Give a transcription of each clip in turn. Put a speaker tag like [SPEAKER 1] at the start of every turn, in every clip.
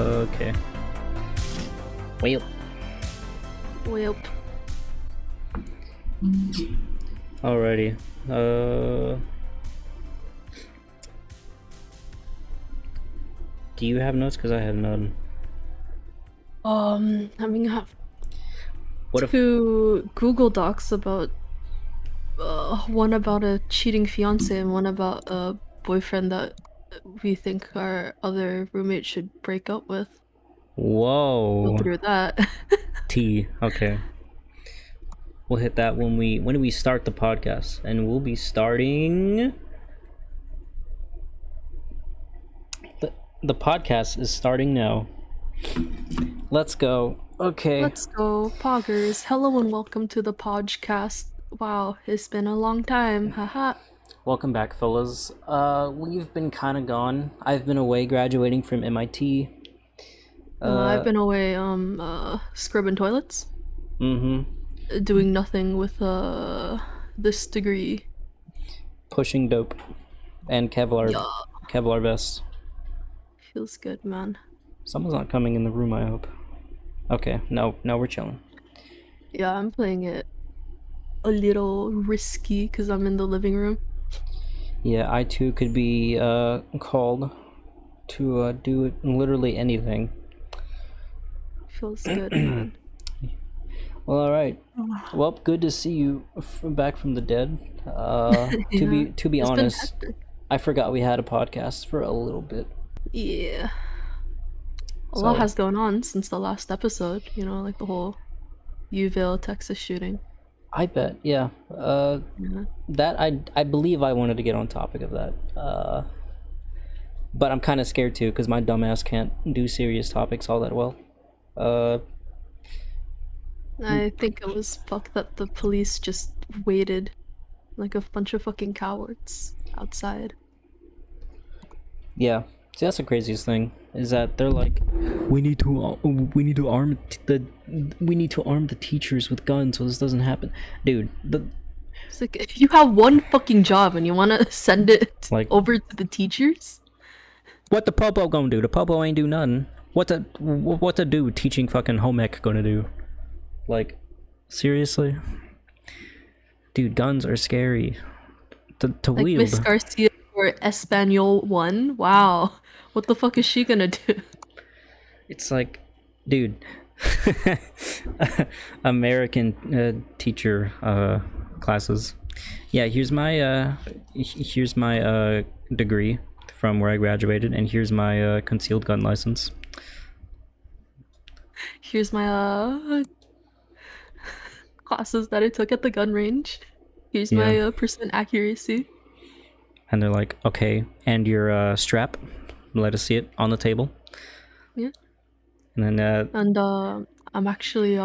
[SPEAKER 1] Okay. Well.
[SPEAKER 2] Well,
[SPEAKER 1] Alrighty. Do you have notes? Because I have none.
[SPEAKER 2] I mean, I have
[SPEAKER 1] What if...
[SPEAKER 2] two Google Docs about one about a cheating fiance and one about a boyfriend that we think our other roommate should break up with. Go
[SPEAKER 1] Whoa.
[SPEAKER 2] through that.
[SPEAKER 1] T. Okay. We'll hit that when we start the podcast. And we'll be starting... The podcast is starting now. Let's go. Okay.
[SPEAKER 2] Let's go, Poggers. Hello and welcome to the podcast. Wow, it's been a long time. Haha.
[SPEAKER 1] Welcome back, fellas. We've been kind of gone. I've been away graduating from MIT.
[SPEAKER 2] I've been away, scrubbing toilets. Doing nothing with, this degree.
[SPEAKER 1] Pushing dope. And Kevlar.
[SPEAKER 2] Yeah.
[SPEAKER 1] Kevlar vest.
[SPEAKER 2] Feels good, man.
[SPEAKER 1] Someone's not coming in the room, I hope. Okay, no, we're chilling.
[SPEAKER 2] Yeah, I'm playing it a little risky because I'm in the living room.
[SPEAKER 1] Yeah, I too could be called to do literally anything.
[SPEAKER 2] Feels good, man.
[SPEAKER 1] Well, alright. Well, good to see you back from the dead. To be honest, I forgot we had a podcast for a little bit.
[SPEAKER 2] Yeah. A lot has gone on since the last episode, you know, like the whole Uville, Texas shooting.
[SPEAKER 1] I bet, yeah. That I believe I wanted to get on topic of that. But I'm kind of scared too, because my dumbass can't do serious topics all that well.
[SPEAKER 2] I think it was fucked that the police just waited like a bunch of fucking cowards outside.
[SPEAKER 1] Yeah. See, that's the craziest thing, is that they're like, we need to arm the teachers with guns so this doesn't happen. Dude,
[SPEAKER 2] It's like, if you have one fucking job and you want to send it
[SPEAKER 1] like,
[SPEAKER 2] over to the teachers,
[SPEAKER 1] what the popo gonna do? The popo ain't do nothing. What the dude teaching fucking home ec gonna do? Like, seriously? Dude, guns are scary to
[SPEAKER 2] like
[SPEAKER 1] wield.
[SPEAKER 2] Miss Garcia or Espanol 1. Wow, what the fuck is she gonna do?
[SPEAKER 1] It's like, dude, American teacher classes. Yeah, here's my degree from where I graduated, and here's my concealed gun license.
[SPEAKER 2] Here's my classes that I took at the gun range. Here's my percent accuracy.
[SPEAKER 1] And they're like, okay, and your strap, let us see it on the table.
[SPEAKER 2] Yeah.
[SPEAKER 1] And then
[SPEAKER 2] and I'm actually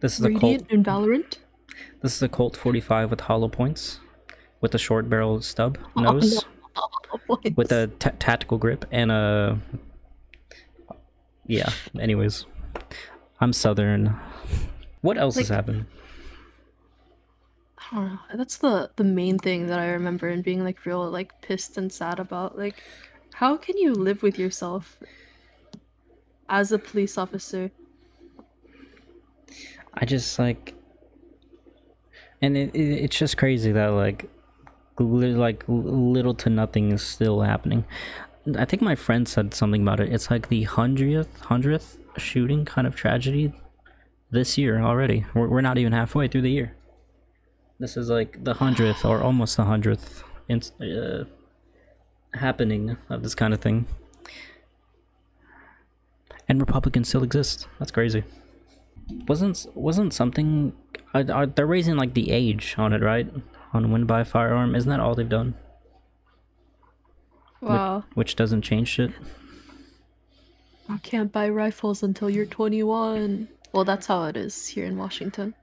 [SPEAKER 1] this is a
[SPEAKER 2] Radiant
[SPEAKER 1] Colt
[SPEAKER 2] in Valorant.
[SPEAKER 1] This is a Colt 45 with hollow points, with a short barrel stub nose, with a tactical grip, and a... Yeah, anyways. I'm Southern. What else has happened?
[SPEAKER 2] I don't know. That's the main thing that I remember and being like real like pissed and sad about. Like, how can you live with yourself as a police officer?
[SPEAKER 1] I just like... And it's just crazy that like little to nothing is still happening. I think my friend said something about it. It's like the 100th shooting kind of tragedy this year already. We're not even halfway through the year. This is like the 100th or almost the 100th happening of this kind of thing. And Republicans still exist. That's crazy. Wasn't something... they're raising like the age on it, right? On when to buy a firearm. Isn't that all they've done?
[SPEAKER 2] Wow.
[SPEAKER 1] Which doesn't change shit.
[SPEAKER 2] I can't buy rifles until you're 21. Well, that's how it is here in Washington.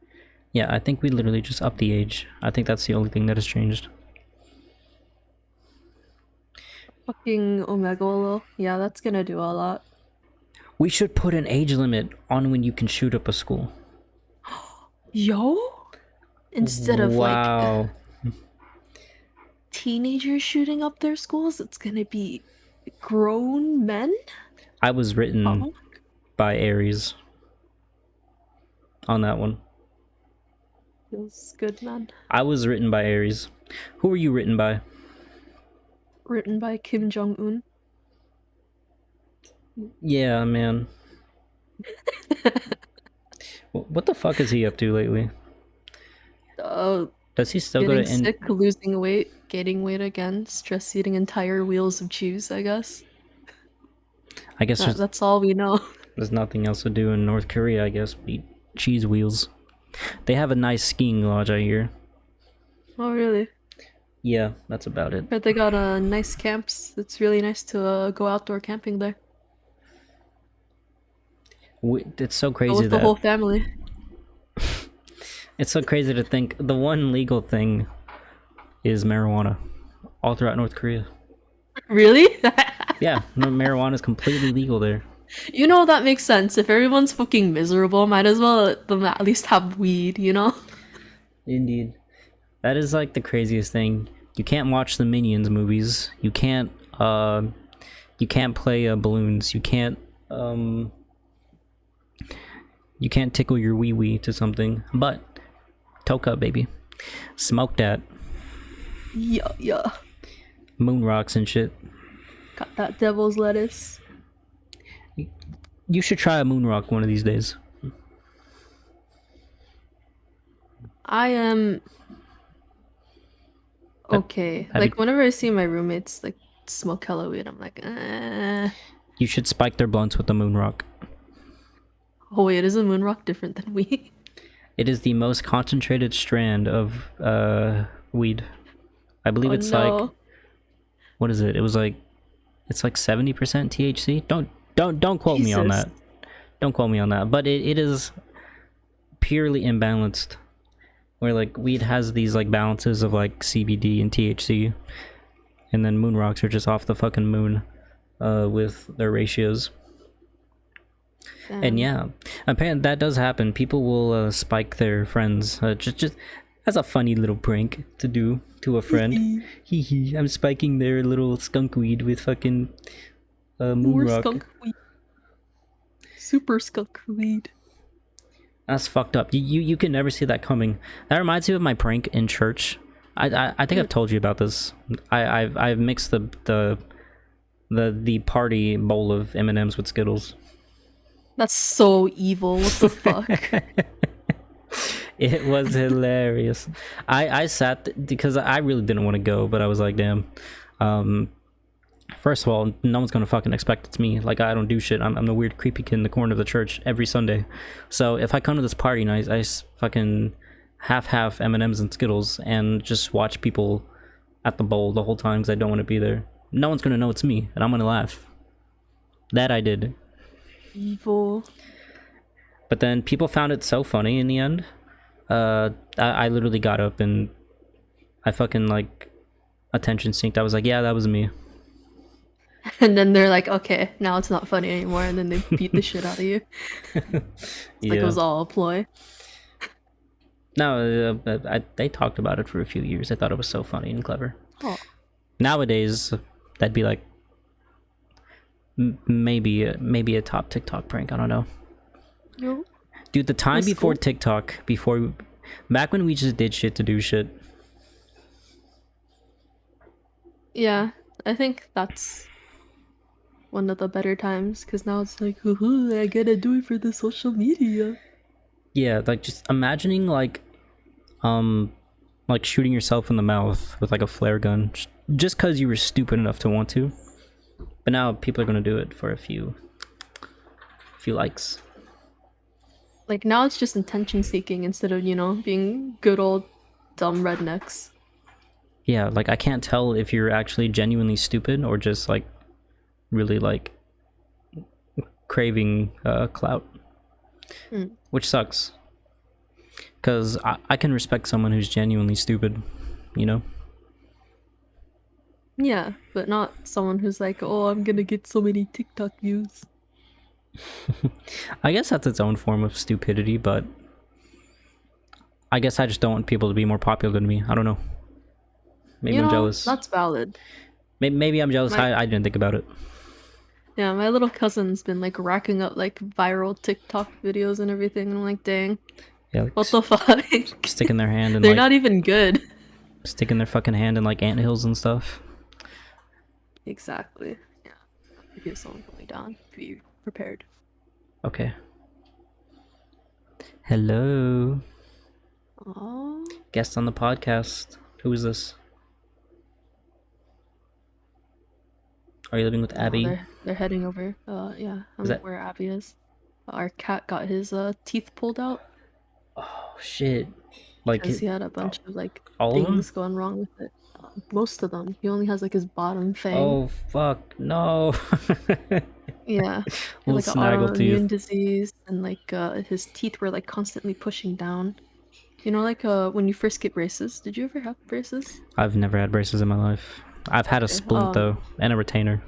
[SPEAKER 1] Yeah, I think we literally just upped the age. I think that's the only thing that has changed.
[SPEAKER 2] Fucking Omegle. Yeah, that's gonna do a lot.
[SPEAKER 1] We should put an age limit on when you can shoot up a school.
[SPEAKER 2] Yo? Instead of
[SPEAKER 1] wow.
[SPEAKER 2] like teenagers shooting up their schools, it's gonna be grown men?
[SPEAKER 1] I was written
[SPEAKER 2] Oh,
[SPEAKER 1] by Aries on that one.
[SPEAKER 2] feels good, man.
[SPEAKER 1] I was written by Aries. Who were you written by?
[SPEAKER 2] Written by Kim Jong-un.
[SPEAKER 1] Yeah, man. What the fuck is he up to lately?
[SPEAKER 2] Oh,
[SPEAKER 1] Does he still go
[SPEAKER 2] getting
[SPEAKER 1] to in?
[SPEAKER 2] sick, losing weight, gaining weight again, stress eating entire wheels of cheese, I guess.
[SPEAKER 1] I guess
[SPEAKER 2] That's all we know.
[SPEAKER 1] there's nothing else to do in North Korea. I guess eat cheese wheels. They have a nice skiing lodge, I hear.
[SPEAKER 2] Oh, really?
[SPEAKER 1] Yeah, that's about it.
[SPEAKER 2] But they got nice camps. It's really nice to go outdoor camping there.
[SPEAKER 1] It's so
[SPEAKER 2] Go
[SPEAKER 1] crazy
[SPEAKER 2] with the
[SPEAKER 1] that
[SPEAKER 2] whole family.
[SPEAKER 1] it's so crazy to think the one legal thing is marijuana all throughout North Korea.
[SPEAKER 2] Really?
[SPEAKER 1] Yeah, no, marijuana is completely legal there.
[SPEAKER 2] You know, that makes sense. If everyone's fucking miserable, might as well let them at least have weed, you know?
[SPEAKER 1] Indeed. That is like the craziest thing. You can't watch the Minions movies. You can't play balloons. You can't tickle your wee wee to something. But toke up, baby. Smoke that.
[SPEAKER 2] Yeah, yeah.
[SPEAKER 1] Moon rocks and shit.
[SPEAKER 2] Got that devil's lettuce.
[SPEAKER 1] You should try a moon rock one of these days.
[SPEAKER 2] I am okay.
[SPEAKER 1] have
[SPEAKER 2] Like
[SPEAKER 1] you-
[SPEAKER 2] whenever I see my roommates like smoke hella weed, I'm like,
[SPEAKER 1] You should spike their blunts with the moon rock.
[SPEAKER 2] oh wait, is a moon rock different than weed?
[SPEAKER 1] It is the most concentrated strand of weed. I believe
[SPEAKER 2] Oh
[SPEAKER 1] it's
[SPEAKER 2] no.
[SPEAKER 1] like, what is it? It's like 70% THC. Don't quote me on
[SPEAKER 2] Jesus.
[SPEAKER 1] that. Don't quote me on that. But it is purely imbalanced. Where like weed has these like balances of like CBD and THC, and then moon rocks are just off the fucking moon, with their ratios. And
[SPEAKER 2] Damn.
[SPEAKER 1] yeah, apparently that does happen. People will spike their friends, just as a funny little prank to do to a friend. Hee hee, I'm spiking their little skunk weed with fucking moon
[SPEAKER 2] More
[SPEAKER 1] rock.
[SPEAKER 2] skunk weed. Super skunk weed.
[SPEAKER 1] That's fucked up. You can never see that coming. That reminds me of my prank in church. I think I've told you about this. I've mixed the party bowl of M&Ms with Skittles.
[SPEAKER 2] That's so evil. What the fuck?
[SPEAKER 1] It was hilarious. I sat because I really didn't want to go, but I was like, damn. First of all, no one's gonna fucking expect it's me. Like, I don't do shit. I'm the weird creepy kid in the corner of the church every Sunday. So if I come to this party and I fucking half M&Ms and Skittles and just watch people at the bowl the whole time because I don't want to be there, no one's gonna know it's me, and I'm gonna laugh. That I did.
[SPEAKER 2] Evil.
[SPEAKER 1] But then people found it so funny in the end. I literally got up and I fucking like attention synced. I was like, yeah, that was me.
[SPEAKER 2] And then they're like, okay, now it's not funny anymore, and then they beat the shit out of you. Like it was all a ploy.
[SPEAKER 1] No, they talked about it for a few years. I thought it was so funny and clever.
[SPEAKER 2] Oh.
[SPEAKER 1] Nowadays, that'd be like maybe a top TikTok prank. I don't know.
[SPEAKER 2] No.
[SPEAKER 1] Dude, the time
[SPEAKER 2] That's
[SPEAKER 1] before
[SPEAKER 2] cool.
[SPEAKER 1] TikTok, back when we just did shit to do shit.
[SPEAKER 2] Yeah, I think that's one of the better times, because now it's like, I gotta do it for the social media.
[SPEAKER 1] Yeah, like just imagining like shooting yourself in the mouth with like a flare gun just because you were stupid enough to want to. But now people are gonna do it for a few likes.
[SPEAKER 2] Like now it's just intention seeking instead of, being good old dumb rednecks.
[SPEAKER 1] Yeah, like I can't tell if you're actually genuinely stupid or just like really like craving clout, which sucks. Because I can respect someone who's genuinely stupid, you know?
[SPEAKER 2] Yeah, but not someone who's like, oh, I'm gonna get so many TikTok views.
[SPEAKER 1] I guess that's its own form of stupidity, but I guess I just don't want people to be more popular than me. I don't know. Maybe I'm jealous.
[SPEAKER 2] That's valid.
[SPEAKER 1] Maybe I'm jealous.
[SPEAKER 2] My-
[SPEAKER 1] I didn't think about it.
[SPEAKER 2] Yeah, my little cousin's been like racking up like viral TikTok videos and everything, and I'm like, dang,
[SPEAKER 1] Yeah, like
[SPEAKER 2] what the fuck?
[SPEAKER 1] sticking their hand in
[SPEAKER 2] They're
[SPEAKER 1] like
[SPEAKER 2] not even good.
[SPEAKER 1] sticking their fucking hand in like anthills and stuff.
[SPEAKER 2] Exactly. Yeah. I hear someone coming down. Be prepared.
[SPEAKER 1] Okay. Hello.
[SPEAKER 2] Oh.
[SPEAKER 1] Guest on the podcast. Who is this? Are you living with
[SPEAKER 2] Oh,
[SPEAKER 1] Abby?
[SPEAKER 2] they're heading over. Yeah,
[SPEAKER 1] Is
[SPEAKER 2] I'm
[SPEAKER 1] that?
[SPEAKER 2] where Abby is. Our cat got his teeth pulled out
[SPEAKER 1] Oh shit! Like
[SPEAKER 2] because he had a bunch of like
[SPEAKER 1] all of them?
[SPEAKER 2] things going wrong with it. Most of them. He only has like his bottom fang.
[SPEAKER 1] Oh fuck! No.
[SPEAKER 2] Yeah. He had
[SPEAKER 1] Little
[SPEAKER 2] like an
[SPEAKER 1] snaggle
[SPEAKER 2] autoimmune
[SPEAKER 1] tooth.
[SPEAKER 2] disease and like his teeth were like constantly pushing down. You know, like when you first get braces. Did you ever have braces?
[SPEAKER 1] I've never had braces in my life. I've had a
[SPEAKER 2] Okay.
[SPEAKER 1] splint though, and a retainer.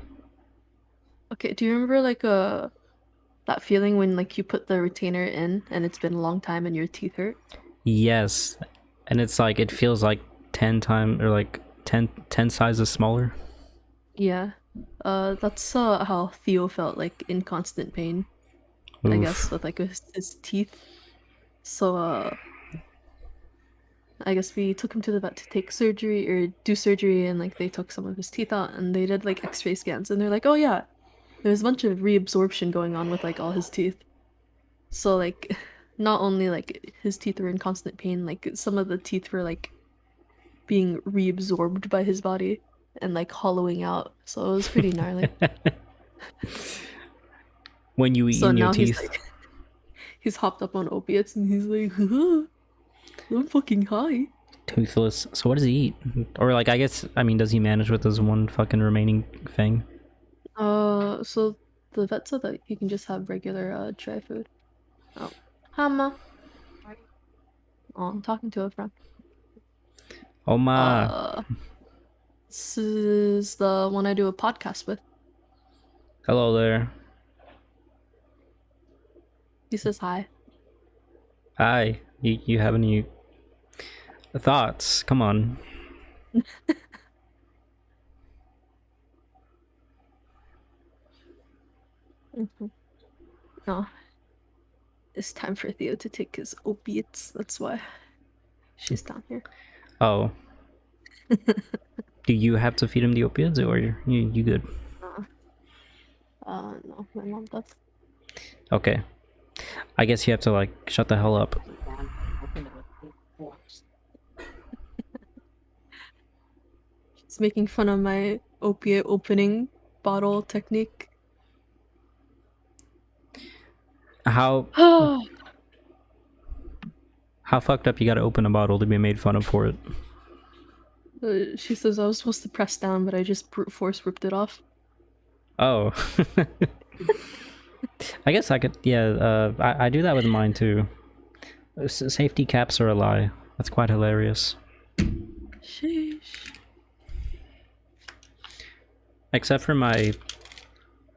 [SPEAKER 2] Okay. Do you remember like that feeling when like you put the retainer in and it's been a long time and your teeth hurt?
[SPEAKER 1] Yes, and it's like it feels like 10 times or like 10 sizes smaller.
[SPEAKER 2] Yeah. That's how Theo felt like in constant pain, I guess,
[SPEAKER 1] Oof.
[SPEAKER 2] with like his teeth. So I guess we took him to the vet to take surgery or do surgery, and like they took some of his teeth out and they did like X-ray scans and they're like, oh yeah, there's a bunch of reabsorption going on with like all his teeth. So like not only like his teeth were in constant pain, like some of the teeth were like being reabsorbed by his body and like hollowing out. So it was pretty gnarly.
[SPEAKER 1] When you eat
[SPEAKER 2] So
[SPEAKER 1] in your
[SPEAKER 2] now he's
[SPEAKER 1] teeth.
[SPEAKER 2] like he's hopped up on opiates and he's like, I'm fucking high.
[SPEAKER 1] Toothless. So what does he eat? Or like I guess I mean does he manage with his one fucking remaining thing?
[SPEAKER 2] So the vet said that he can just have regular dry food. Oh, hi, Ma. Oh, I'm talking to a friend.
[SPEAKER 1] Oh my.
[SPEAKER 2] Uh, this is the one I do a podcast with.
[SPEAKER 1] Hello there.
[SPEAKER 2] He says hi.
[SPEAKER 1] Hi. You have any thoughts? Come on.
[SPEAKER 2] Mhm. No, it's time for Theo to take his opiates. That's why she's down here.
[SPEAKER 1] Oh. Do you have to feed him the opiates or you good?
[SPEAKER 2] Uh, no, my mom does.
[SPEAKER 1] Okay. I guess you have to like shut the hell up.
[SPEAKER 2] She's making fun of my opiate opening bottle technique.
[SPEAKER 1] How
[SPEAKER 2] Oh,
[SPEAKER 1] how fucked up you gotta open a bottle to be made fun of for it?
[SPEAKER 2] she says I was supposed to press down, but I just brute force ripped it off.
[SPEAKER 1] Oh. I guess I could, yeah, I do that with mine too. Safety caps are a lie. That's quite hilarious.
[SPEAKER 2] Sheesh.
[SPEAKER 1] Except for my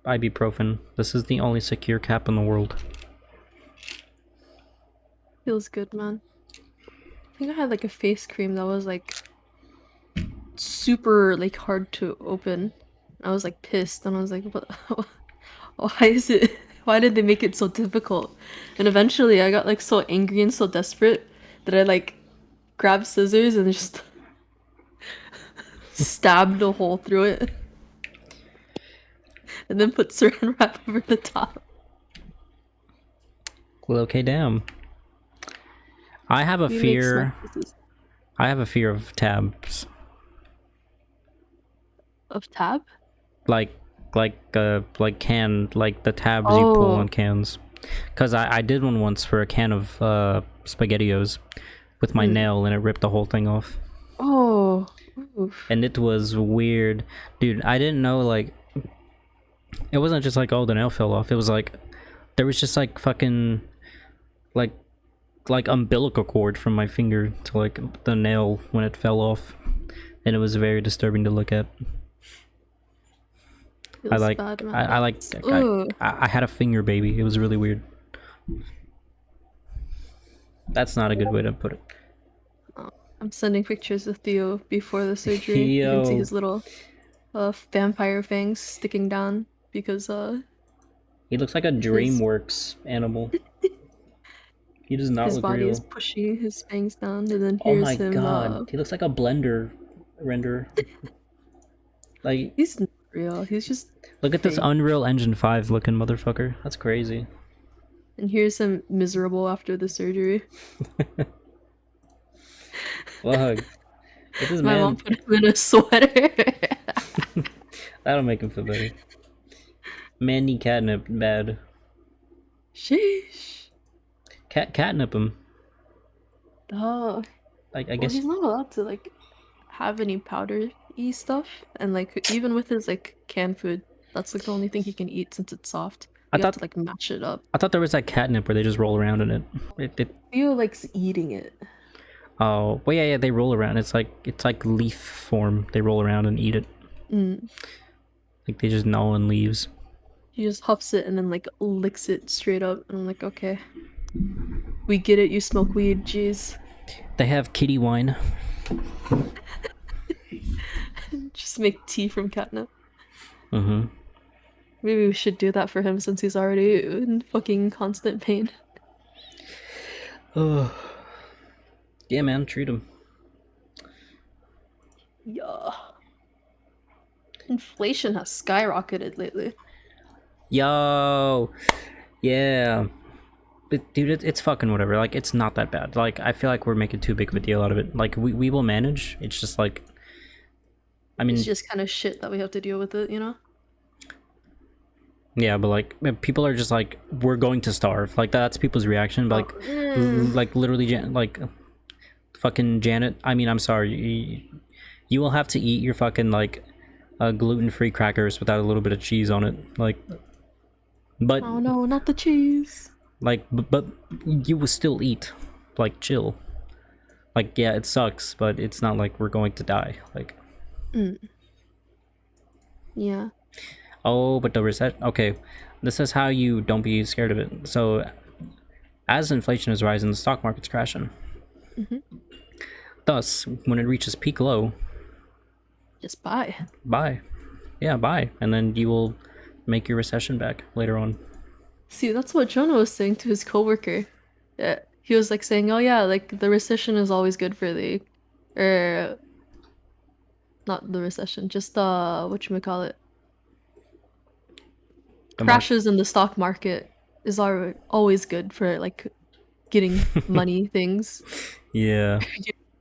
[SPEAKER 1] ibuprofen. This is the only secure cap in the world.
[SPEAKER 2] Feels good, man. I think I had like a face cream that was like super like hard to open. I was like pissed and I was like, what? Why is it? Why did they make it so difficult? And eventually I got like so angry and so desperate that I like grabbed scissors and just stabbed a hole through it and then put saran wrap over the top.
[SPEAKER 1] Well, okay, damn. I have a
[SPEAKER 2] We make smart
[SPEAKER 1] fear.
[SPEAKER 2] pieces
[SPEAKER 1] I have a fear of tabs.
[SPEAKER 2] of tab.
[SPEAKER 1] Like, like can, like the tabs you pull on
[SPEAKER 2] Oh.
[SPEAKER 1] cans. Cause I did one once for a can of SpaghettiOs with my
[SPEAKER 2] Mm.
[SPEAKER 1] nail and it ripped the whole thing off.
[SPEAKER 2] Oh. Oof.
[SPEAKER 1] And it was weird. Dude, I didn't know like it wasn't just like oh the nail fell off. It was like there was just like fucking like umbilical cord from my finger to like the nail when it fell off. And it was very disturbing to look at. I
[SPEAKER 2] Feels
[SPEAKER 1] like
[SPEAKER 2] bad, man.
[SPEAKER 1] I like
[SPEAKER 2] Ooh.
[SPEAKER 1] I had a finger baby. It was really weird. That's not a good way to put it.
[SPEAKER 2] Oh, I'm sending pictures of Theo before the surgery. You can see
[SPEAKER 1] Yo,
[SPEAKER 2] his little vampire fangs sticking down. because
[SPEAKER 1] He looks like a
[SPEAKER 2] his
[SPEAKER 1] DreamWorks animal. He does not
[SPEAKER 2] his
[SPEAKER 1] look
[SPEAKER 2] body is
[SPEAKER 1] real.
[SPEAKER 2] pushing his fangs down, and then
[SPEAKER 1] Oh my
[SPEAKER 2] here's him.
[SPEAKER 1] god, he looks like a Blender render. Like,
[SPEAKER 2] He's not real. He's just
[SPEAKER 1] look at this
[SPEAKER 2] fake.
[SPEAKER 1] Unreal Engine 5 looking motherfucker. That's crazy.
[SPEAKER 2] And here's him miserable after the surgery.
[SPEAKER 1] Fuck. Get this
[SPEAKER 2] My mom
[SPEAKER 1] man.
[SPEAKER 2] put him in a sweater.
[SPEAKER 1] That'll make him feel better. Man need catnip bad.
[SPEAKER 2] Sheesh.
[SPEAKER 1] Catnip him.
[SPEAKER 2] Oh,
[SPEAKER 1] Like, I
[SPEAKER 2] well,
[SPEAKER 1] guess
[SPEAKER 2] he's not allowed to like have any powdery stuff, and like even with his like canned food, that's like the only thing he can eat since it's soft.
[SPEAKER 1] I
[SPEAKER 2] You have to
[SPEAKER 1] thought
[SPEAKER 2] like mash it up.
[SPEAKER 1] I thought there was that catnip where they just roll around in it. It
[SPEAKER 2] Theo likes eating it.
[SPEAKER 1] oh well yeah they roll around. It's like leaf form. They roll around and eat it.
[SPEAKER 2] Mm.
[SPEAKER 1] Like they just gnaw on leaves.
[SPEAKER 2] He just huffs it and then like licks it straight up, and I'm like, okay, we get it. You smoke weed, jeez.
[SPEAKER 1] They have kitty wine.
[SPEAKER 2] Just make tea from catnip.
[SPEAKER 1] Mm-hmm.
[SPEAKER 2] Maybe we should do that for him since he's already in fucking constant pain.
[SPEAKER 1] Oh yeah, man, treat him.
[SPEAKER 2] Yeah. Inflation has skyrocketed lately.
[SPEAKER 1] Yo, yeah. But dude, it's fucking whatever. Like it's not that bad. Like I feel like we're making too big of a deal out of it. Like we will manage. It's just like, I mean,
[SPEAKER 2] It's just kind of shit that we have to deal with it, you know?
[SPEAKER 1] yeah, but like people are just like we're going to starve. Like that's people's reaction. But like, like literally, like fucking Janet. I mean, I'm sorry. You will have to eat your fucking like gluten-free crackers without a little bit of cheese on it. Like, but
[SPEAKER 2] Oh no, not the cheese.
[SPEAKER 1] like, but you will still eat. Like, chill. Like, yeah, it sucks, but it's not like we're going to die. Like,
[SPEAKER 2] Yeah.
[SPEAKER 1] oh, but the recession. Okay, this is how you don't be scared of it. So, as inflation is rising, the stock market's crashing. Thus, when it reaches peak low,
[SPEAKER 2] Just buy.
[SPEAKER 1] buy. Yeah, buy. And then you will make your recession back later on.
[SPEAKER 2] See, that's what Jonah was saying to his coworker. Yeah, he was like saying, "Oh yeah, like the recession is always good for the, or not the recession, just whatchamacallit,
[SPEAKER 1] The mark-
[SPEAKER 2] crashes in the stock market is always good for like getting money things,
[SPEAKER 1] yeah.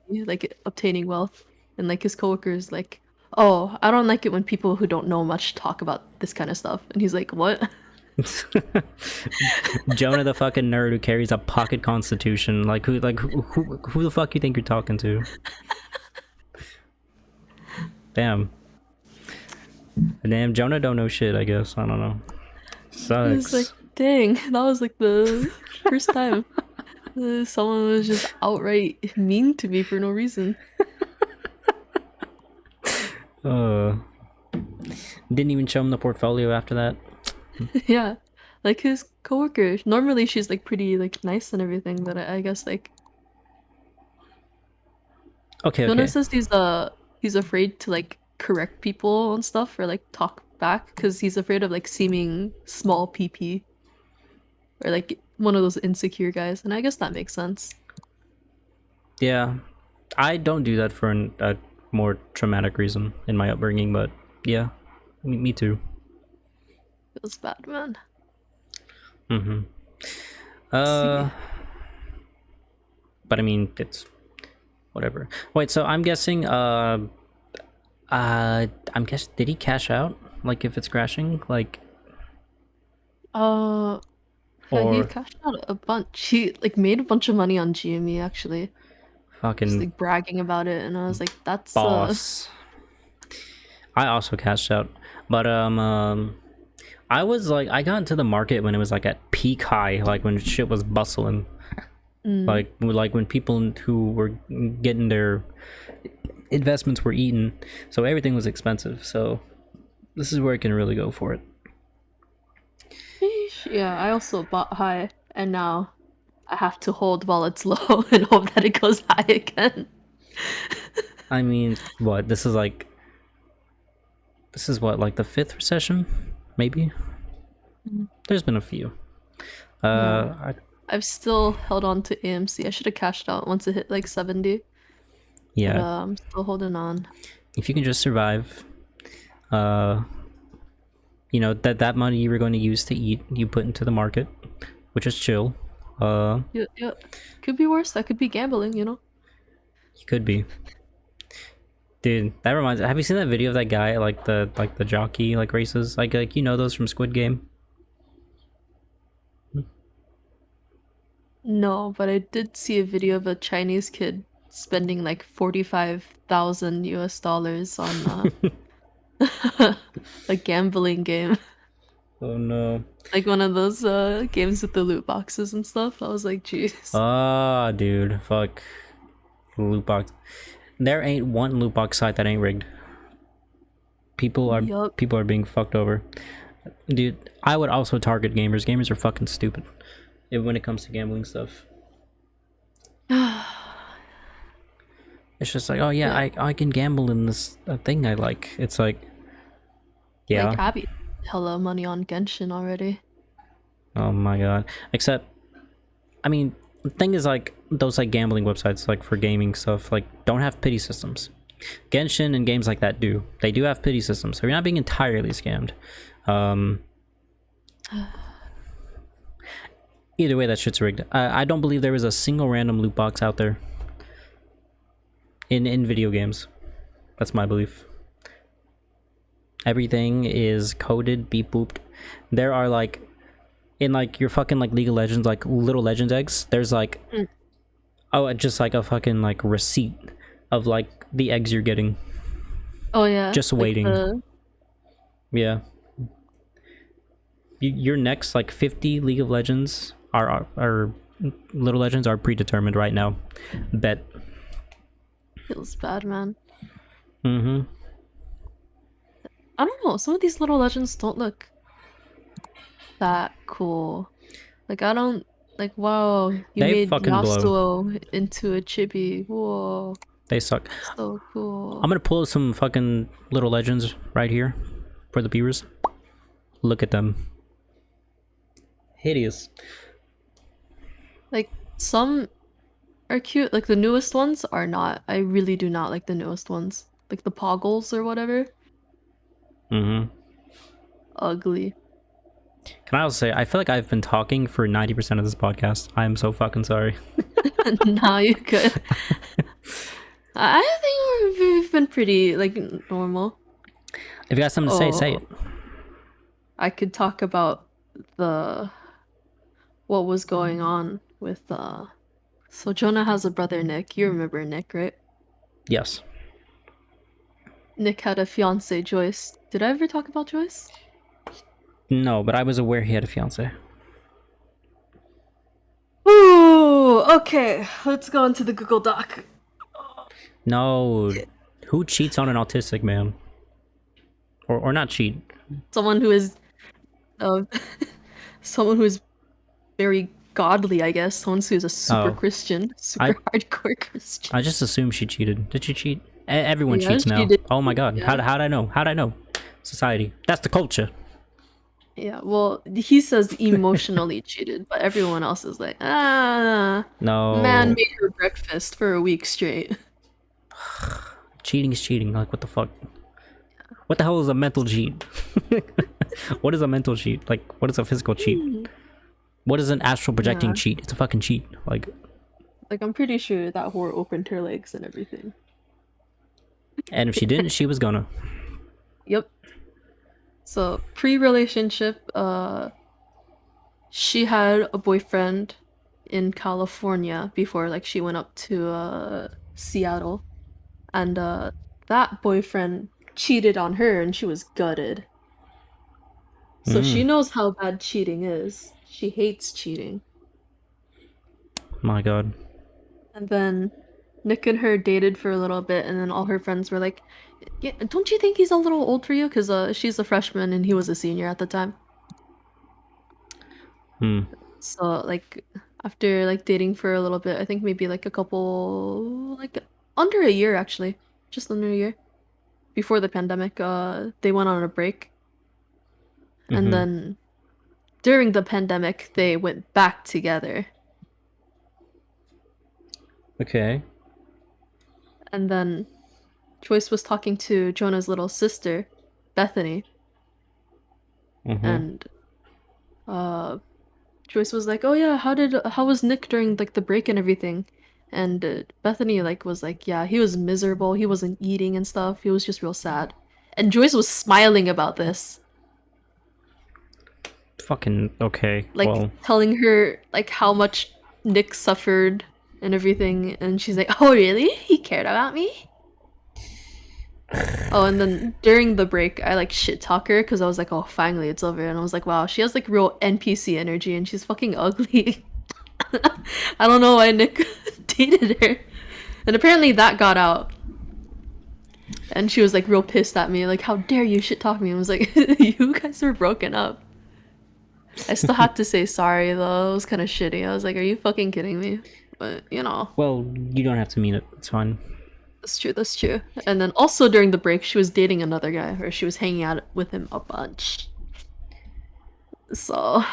[SPEAKER 2] like obtaining wealth." And like his coworkers like, "Oh, I don't like it when people who don't know much talk about this kind of stuff." And he's like, "What?"
[SPEAKER 1] Jonah the fucking nerd who carries a pocket constitution. Like who the fuck you think you're talking to? Damn. Damn, Jonah don't know shit, I guess. I don't know.
[SPEAKER 2] It was like,
[SPEAKER 1] Sucks.
[SPEAKER 2] dang, that was like the first time someone was just outright mean to me for no reason.
[SPEAKER 1] Didn't even show him the portfolio after that.
[SPEAKER 2] Yeah, like his coworker. Normally she's like pretty like nice and everything, but I guess like
[SPEAKER 1] Okay,
[SPEAKER 2] Jonah
[SPEAKER 1] okay.
[SPEAKER 2] says he's afraid to like correct people and stuff or like talk back because he's afraid of like seeming small PP or like one of those insecure guys, and I guess that makes sense.
[SPEAKER 1] Yeah. I don't do that for a more traumatic reason in my upbringing, but yeah. Me too.
[SPEAKER 2] Feels bad, man.
[SPEAKER 1] Mm-hmm.
[SPEAKER 2] See.
[SPEAKER 1] But I mean, it's whatever. Wait, so I'm guessing, did he cash out? Like, if it's crashing? Like,
[SPEAKER 2] Yeah, he
[SPEAKER 1] or
[SPEAKER 2] cashed out a bunch. He like made a bunch of money on GME actually. Just
[SPEAKER 1] fucking
[SPEAKER 2] like bragging about it, and I was like, that's
[SPEAKER 1] boss. I also cashed out. But, I was like, I got into the market when it was like at peak high, like when shit was bustling. Like when people who were getting their investments were eaten, so everything was expensive. So this is where I can really go for it.
[SPEAKER 2] Sheesh. Yeah, I also bought high, and now I have to hold while it's low and hope that it goes high again.
[SPEAKER 1] I mean, what this is what, like the fifth recession, maybe.
[SPEAKER 2] Mm.
[SPEAKER 1] There's been a few.
[SPEAKER 2] No.
[SPEAKER 1] I,
[SPEAKER 2] I've still held on to AMC. I should have cashed out once it hit like 70, but
[SPEAKER 1] yeah,
[SPEAKER 2] I'm still holding on.
[SPEAKER 1] if you can just survive, uh, that money you were going to use to eat, you put into the market, which is chill.
[SPEAKER 2] Yeah, yeah. Could be worse. That could be gambling, you know?
[SPEAKER 1] You could be. Dude, that reminds. Have you seen that video of that guy like the jockey like races like those from Squid Game?
[SPEAKER 2] No, but I did see a video of a Chinese kid spending like 45,000 US dollars on a gambling game.
[SPEAKER 1] Oh no.
[SPEAKER 2] Like one of those games with the loot boxes and stuff. I was like, jeez.
[SPEAKER 1] Ah, dude, fuck. Loot box. There ain't one loot box site that ain't rigged. People are
[SPEAKER 2] Yup.
[SPEAKER 1] people are being fucked over. Dude, I would also target gamers. Gamers are fucking stupid when it comes to gambling stuff. It's just like, oh yeah,
[SPEAKER 2] Yeah,
[SPEAKER 1] I can gamble in this thing I like. It's like,
[SPEAKER 2] like
[SPEAKER 1] yeah.
[SPEAKER 2] Abby, hella money on Genshin already.
[SPEAKER 1] Oh my god. Except, I mean, the thing is like those like gambling websites like for gaming stuff like don't have pity systems. Genshin and games like that do. They do have pity systems, so you're not being entirely scammed. Um, Either way, that shit's rigged. I don't believe there is a single random loot box out there in video games. That's my belief. Everything is coded, beep booped. There are like in like your fucking like League of Legends, like little Legends eggs. There's like
[SPEAKER 2] Mm.
[SPEAKER 1] just like a fucking like receipt of like the eggs you're getting,
[SPEAKER 2] Oh yeah,
[SPEAKER 1] just
[SPEAKER 2] like
[SPEAKER 1] waiting.
[SPEAKER 2] the
[SPEAKER 1] Yeah, your next like 50 League of Legends are little Legends are predetermined right now. Bet.
[SPEAKER 2] feels bad, man.
[SPEAKER 1] Mm-hmm.
[SPEAKER 2] I don't know. Some of these little legends don't look that cool. Like I don't like. Wow, you
[SPEAKER 1] They
[SPEAKER 2] made
[SPEAKER 1] fucking blow.
[SPEAKER 2] Yasuo into a chibi. Whoa,
[SPEAKER 1] They suck.
[SPEAKER 2] so
[SPEAKER 1] I'm
[SPEAKER 2] cool.
[SPEAKER 1] gonna pull some fucking little Legends right here for the viewers. Look at them. Hideous.
[SPEAKER 2] Like some are cute. Like the newest ones are not. I really do not like the newest ones. Like the Poggles or whatever.
[SPEAKER 1] Mm-hmm.
[SPEAKER 2] Ugly.
[SPEAKER 1] Can I also say, I feel like I've been talking for 90% of this podcast. I am so fucking sorry.
[SPEAKER 2] Now you could. I think we've been pretty like normal.
[SPEAKER 1] If you got something to say
[SPEAKER 2] Oh,
[SPEAKER 1] it.
[SPEAKER 2] I could talk about the what was going on with so Jonah has a brother Nick. You remember Nick, right?
[SPEAKER 1] Yes.
[SPEAKER 2] Nick had a fiance Joyce. Did I ever talk about Joyce?
[SPEAKER 1] No, but I was aware he had a fiance.
[SPEAKER 2] Ooh, okay. Let's go into the Google Doc.
[SPEAKER 1] No. Who cheats on an autistic man? Or not cheat.
[SPEAKER 2] Someone who is uh, someone who is very godly, I guess. Someone who's a super
[SPEAKER 1] Oh.
[SPEAKER 2] Christian,
[SPEAKER 1] I
[SPEAKER 2] super hardcore Christian.
[SPEAKER 1] I just assumed she cheated. Did she cheat? Everyone
[SPEAKER 2] Yeah,
[SPEAKER 1] cheats
[SPEAKER 2] she
[SPEAKER 1] now.
[SPEAKER 2] did.
[SPEAKER 1] Oh my god.
[SPEAKER 2] Yeah.
[SPEAKER 1] How'd I know? How'd I know? Society. That's the culture.
[SPEAKER 2] Yeah, well, he says emotionally cheated, but everyone else is like, man
[SPEAKER 1] No.
[SPEAKER 2] made her breakfast for a week straight.
[SPEAKER 1] Cheating is cheating. Like, what the fuck? What the hell is a mental cheat? What is a mental cheat? Like, what is a physical cheat?
[SPEAKER 2] Hmm.
[SPEAKER 1] What is an astral projecting
[SPEAKER 2] Yeah,
[SPEAKER 1] cheat? It's a fucking cheat. Like,
[SPEAKER 2] like I'm pretty sure that whore opened her legs and everything.
[SPEAKER 1] and if she didn't, she was gonna.
[SPEAKER 2] Yep. So pre-relationship, she had a boyfriend in California before like she went up to Seattle, and that boyfriend cheated on her and she was gutted. So she
[SPEAKER 1] Mm,
[SPEAKER 2] knows how bad cheating is. She hates cheating.
[SPEAKER 1] my god.
[SPEAKER 2] And then Nick and her dated for a little bit, and then all her friends were like, "Yeah, don't you think he's a little old for you? Because she's a freshman and he was a senior at the time."
[SPEAKER 1] Hmm.
[SPEAKER 2] So like after like dating for a little bit, I think maybe like a couple like under a year actually, just under a year before the pandemic, they went on a break, And
[SPEAKER 1] Mm-hmm.
[SPEAKER 2] then during the pandemic, they went back together.
[SPEAKER 1] Okay.
[SPEAKER 2] And then Joyce was talking to Jonah's little sister, Bethany,
[SPEAKER 1] Mm-hmm.
[SPEAKER 2] and uh Joyce was like, "Oh yeah, how was Nick during like the break and everything?" And Bethany like was like, "Yeah, he was miserable. He wasn't eating and stuff. He was just real sad." And Joyce was smiling about this,
[SPEAKER 1] Fucking okay.
[SPEAKER 2] like
[SPEAKER 1] Well,
[SPEAKER 2] telling her like how much Nick suffered and everything, and she's like, "Oh really? He cared about me?" Oh, and then during the break, I like shit talk her because I was like, "Oh, finally it's over." And I was like, "Wow, she has like real NPC energy, and she's fucking ugly." I don't know why Nick dated her. And apparently that got out. And she was like real pissed at me, like, how dare you shit talk me? I was like, you guys were broken up. I still had to say sorry though. It was kind of shitty. I was like, are you fucking kidding me? But you know,
[SPEAKER 1] well, you don't have to mean it. It's fine.
[SPEAKER 2] that's true, that's true. And then also during the break, she was dating another guy, or she was hanging out with him a bunch. So,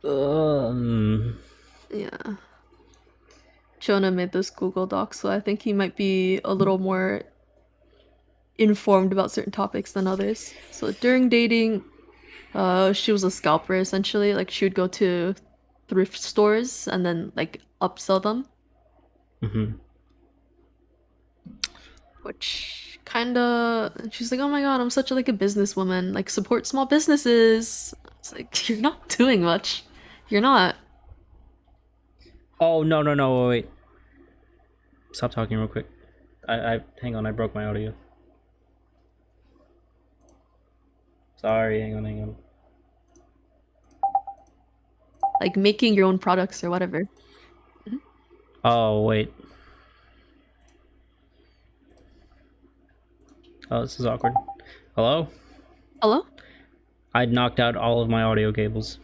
[SPEAKER 1] Um.
[SPEAKER 2] yeah. Jonah made this Google Doc, so I think he might be a little more informed about certain topics than others. So during dating, she was a scalper essentially. Like she would go to thrift stores and then like upsell them,
[SPEAKER 1] Mm-hmm.
[SPEAKER 2] which kind of she's like, "Oh my God, I'm such a, like a businesswoman. Like support small businesses." It's like you're not doing much. You're not.
[SPEAKER 1] Oh no no no! Wait. Stop talking real quick. I hang on. I broke my audio. Sorry. Hang on. Hang on.
[SPEAKER 2] Like making your own products or whatever. Mhm.
[SPEAKER 1] Oh wait. Oh, this is awkward. Hello?
[SPEAKER 2] Hello?
[SPEAKER 1] I knocked out all of my audio cables.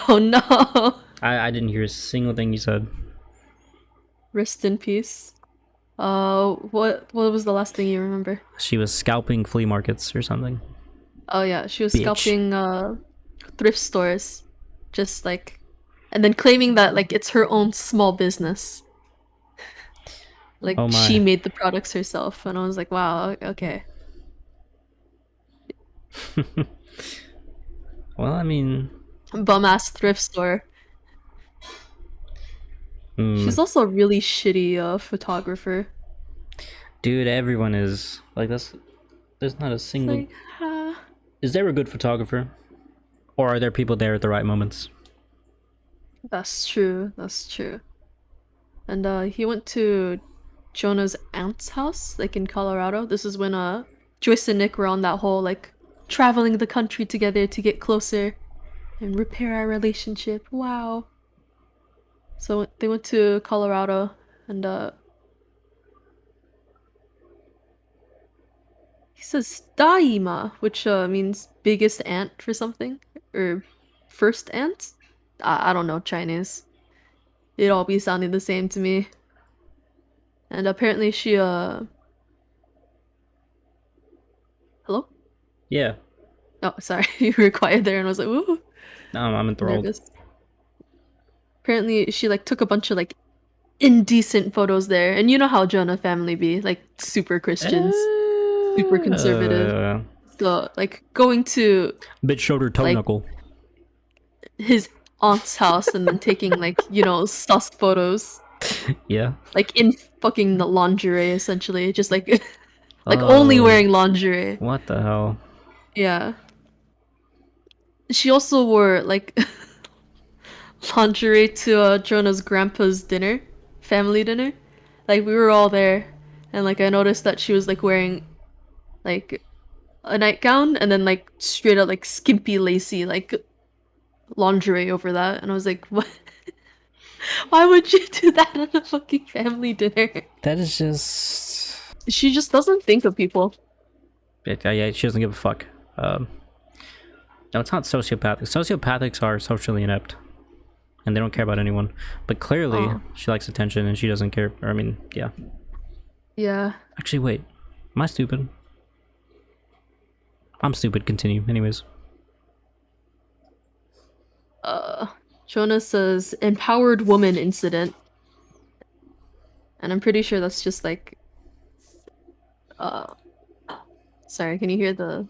[SPEAKER 2] Oh no.
[SPEAKER 1] I didn't hear a single thing you said.
[SPEAKER 2] Rest in peace. What was the last thing you remember?
[SPEAKER 1] She was scalping flea markets or something.
[SPEAKER 2] Oh yeah, she was
[SPEAKER 1] Bitch.
[SPEAKER 2] scalping thrift stores, just like, and then claiming that like it's her own small business. Like
[SPEAKER 1] Oh
[SPEAKER 2] she
[SPEAKER 1] my.
[SPEAKER 2] made the products herself, and I was like, wow, okay.
[SPEAKER 1] Well, I mean,
[SPEAKER 2] Bum ass thrift store.
[SPEAKER 1] mm,
[SPEAKER 2] She's also a really shitty photographer.
[SPEAKER 1] dude, everyone is like this. There's not a
[SPEAKER 2] It's
[SPEAKER 1] single.
[SPEAKER 2] like, ah,
[SPEAKER 1] Is there a good photographer, or are there people there at the right moments?
[SPEAKER 2] that's true. That's true. And he went to Jonah's aunt's house, like in Colorado. This is when Joyce and Nick were on that whole like traveling the country together to get closer and repair our relationship. Wow. So they went to Colorado and he says Daima, which means biggest aunt for something or first aunt. I don't know Chinese. It'd all be sounding the same to me. And apparently she hello?
[SPEAKER 1] Yeah.
[SPEAKER 2] Oh, sorry. You were quiet there and I was like, "Ooh,
[SPEAKER 1] No, I'm enthralled.
[SPEAKER 2] nervous." Apparently she like took a bunch of like indecent photos there. And you know how Jonah family be, like super Christians, super conservative.
[SPEAKER 1] Uh,
[SPEAKER 2] So like going to
[SPEAKER 1] Bitch showed her toe
[SPEAKER 2] like
[SPEAKER 1] knuckle.
[SPEAKER 2] his aunt's house and then taking like, you know, sus photos.
[SPEAKER 1] Yeah.
[SPEAKER 2] Like in fucking lingerie essentially. Just like like only
[SPEAKER 1] Oh,
[SPEAKER 2] wearing lingerie.
[SPEAKER 1] what the hell?
[SPEAKER 2] Yeah. She also wore like lingerie to Jonah's grandpa's dinner, family dinner. Like we were all there and like I noticed that she was like wearing like a nightgown and then like straight up like skimpy lacy like lingerie over that and I was like, what? Why would you do that at a fucking family dinner?
[SPEAKER 1] That is just.
[SPEAKER 2] She just doesn't think of people.
[SPEAKER 1] Yeah, she doesn't give a fuck. Um, no, it's not sociopathic. Sociopathics are socially inept, and they don't care about anyone. But clearly,
[SPEAKER 2] Oh,
[SPEAKER 1] she likes attention, and she doesn't care. Or I mean, yeah.
[SPEAKER 2] yeah.
[SPEAKER 1] Actually, wait. Am I stupid? I'm stupid. Continue. Anyways.
[SPEAKER 2] Uh, Jonah says empowered woman incident, and I'm pretty sure that's just like uh sorry, can you hear the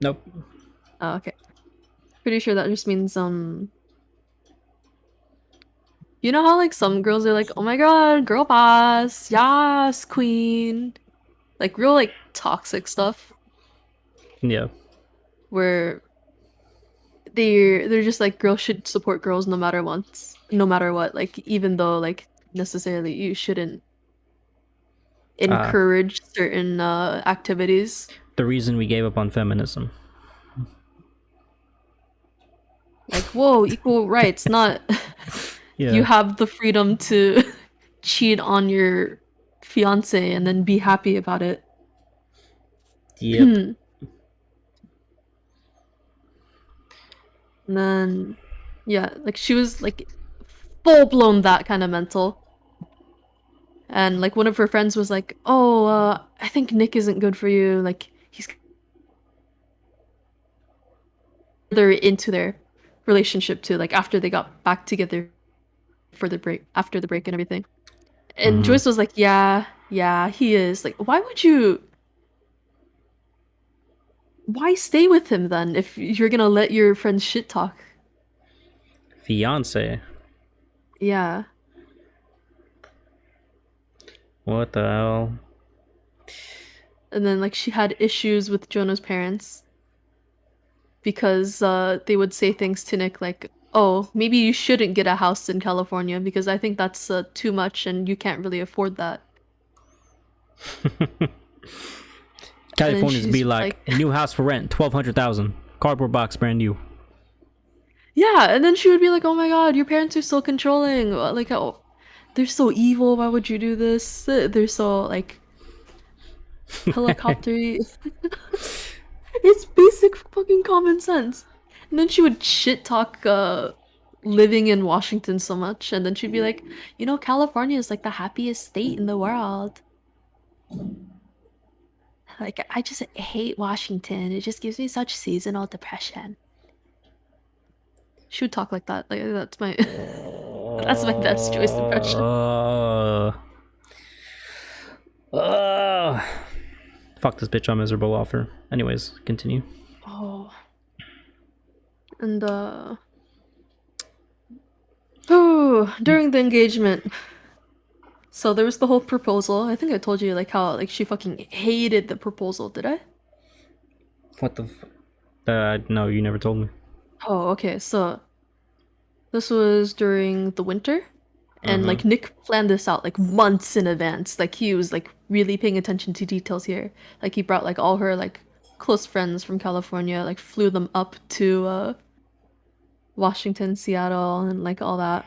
[SPEAKER 1] Nope.
[SPEAKER 2] oh, okay. Pretty sure that just means you know how like some girls are like, "Oh my God, girl boss. Yes, queen." Like real like toxic stuff
[SPEAKER 1] Yeah.
[SPEAKER 2] where they're just like girls should support girls no matter what. Like even though like necessarily you shouldn't
[SPEAKER 1] Uh,
[SPEAKER 2] encourage certain activities.
[SPEAKER 1] the reason we gave up on feminism.
[SPEAKER 2] Like, whoa, equal rights, not you
[SPEAKER 1] Yeah.
[SPEAKER 2] have the freedom to cheat on your fiance and then be happy about it.
[SPEAKER 1] Yep.
[SPEAKER 2] And then yeah, like she was like full blown that kind of mental. And like one of her friends was like, "Oh, I think Nick isn't good for you. Like he's further into their relationship too. Like after they got back together for the break, after the break and everything." And
[SPEAKER 1] Mm-hmm.
[SPEAKER 2] Joyce was like, "Yeah, yeah, he is. Like, why would you? Why stay with him then if you're gonna let your friends shit talk?"
[SPEAKER 1] Fiance.
[SPEAKER 2] Yeah.
[SPEAKER 1] What the hell?
[SPEAKER 2] And then like she had issues with Jonah's parents because they would say things to Nick like, "Oh, maybe you shouldn't get a house in California because I think that's too much and you can't really afford that." And then
[SPEAKER 1] Californians be
[SPEAKER 2] she's
[SPEAKER 1] like,
[SPEAKER 2] like,
[SPEAKER 1] new house for rent, 1200,000, cardboard box, brand new.
[SPEAKER 2] "Yeah," and then she would be like, "Oh my God, your parents are so controlling. Like, oh, they're so evil. Why would you do this? They're so like helicoptery." It's basic fucking common sense. And then she would shit talk living in Washington so much, and then she'd be like, "You know, California is like the happiest state in the world. Like I just hate Washington. It just gives me such seasonal depression." She would talk like that. Like that's my that's my best choice impression.
[SPEAKER 1] Uh, uh, fuck this bitch, I'm miserable offer. Anyways, continue.
[SPEAKER 2] Oh. And oh, during the engagement. So there was the whole proposal. I think I told you like how like she fucking hated the proposal, did I?
[SPEAKER 1] What the no, you never told me.
[SPEAKER 2] Oh, okay. So this was during the winter, and
[SPEAKER 1] Mm-hmm.
[SPEAKER 2] like Nick planned this out like months in advance. Like he was like really paying attention to details here. Like he brought like all her like close friends from California, like flew them up to Washington, Seattle, and like all that.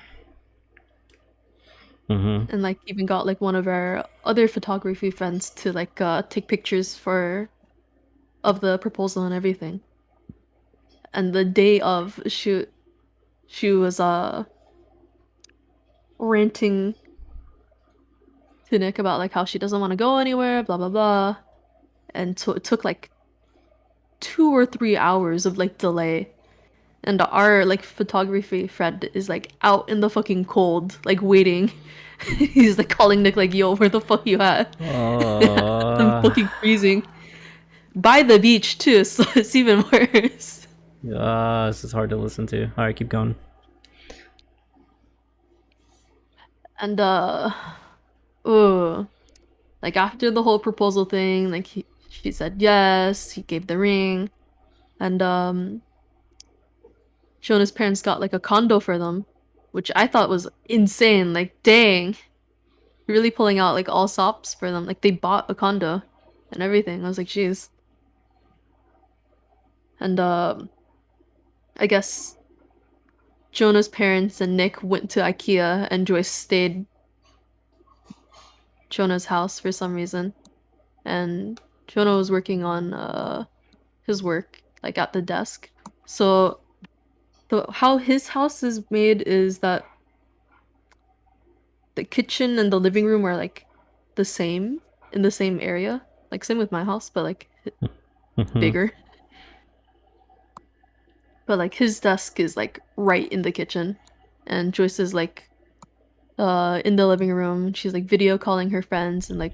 [SPEAKER 1] Mm-hmm.
[SPEAKER 2] And like even got like one of our other photography friends to like take pictures for of the proposal and everything. And the day of she was ranting to Nick about like how she doesn't want to go anywhere, blah blah blah. And so it took like 2 or 3 hours of like delay. And our like photography friend is like out in the fucking cold, like waiting. He's like calling Nick like, "Yo, where the fuck you at?" I'm
[SPEAKER 1] Uh,
[SPEAKER 2] fucking freezing. By the beach too, so it's even worse.
[SPEAKER 1] this is hard to listen to. All right, keep going.
[SPEAKER 2] And ooh, like after the whole proposal thing, like she said yes, he gave the ring, and Shona's parents got like a condo for them, which I thought was insane. Like, dang, really pulling out like all stops for them. Like they bought a condo and everything. I was like, jeez. And I guess Jonah's parents and Nick went to IKEA and Joyce stayed Jonah's house for some reason. And Jonah was working on his work, like at the desk. So the how his house is made is that the kitchen and the living room are like the same in the same area. Like same with my house, but like
[SPEAKER 1] Mm-hmm.
[SPEAKER 2] bigger. but like his desk is like right in the kitchen, and Joyce is like in the living room. She's like video calling her friends and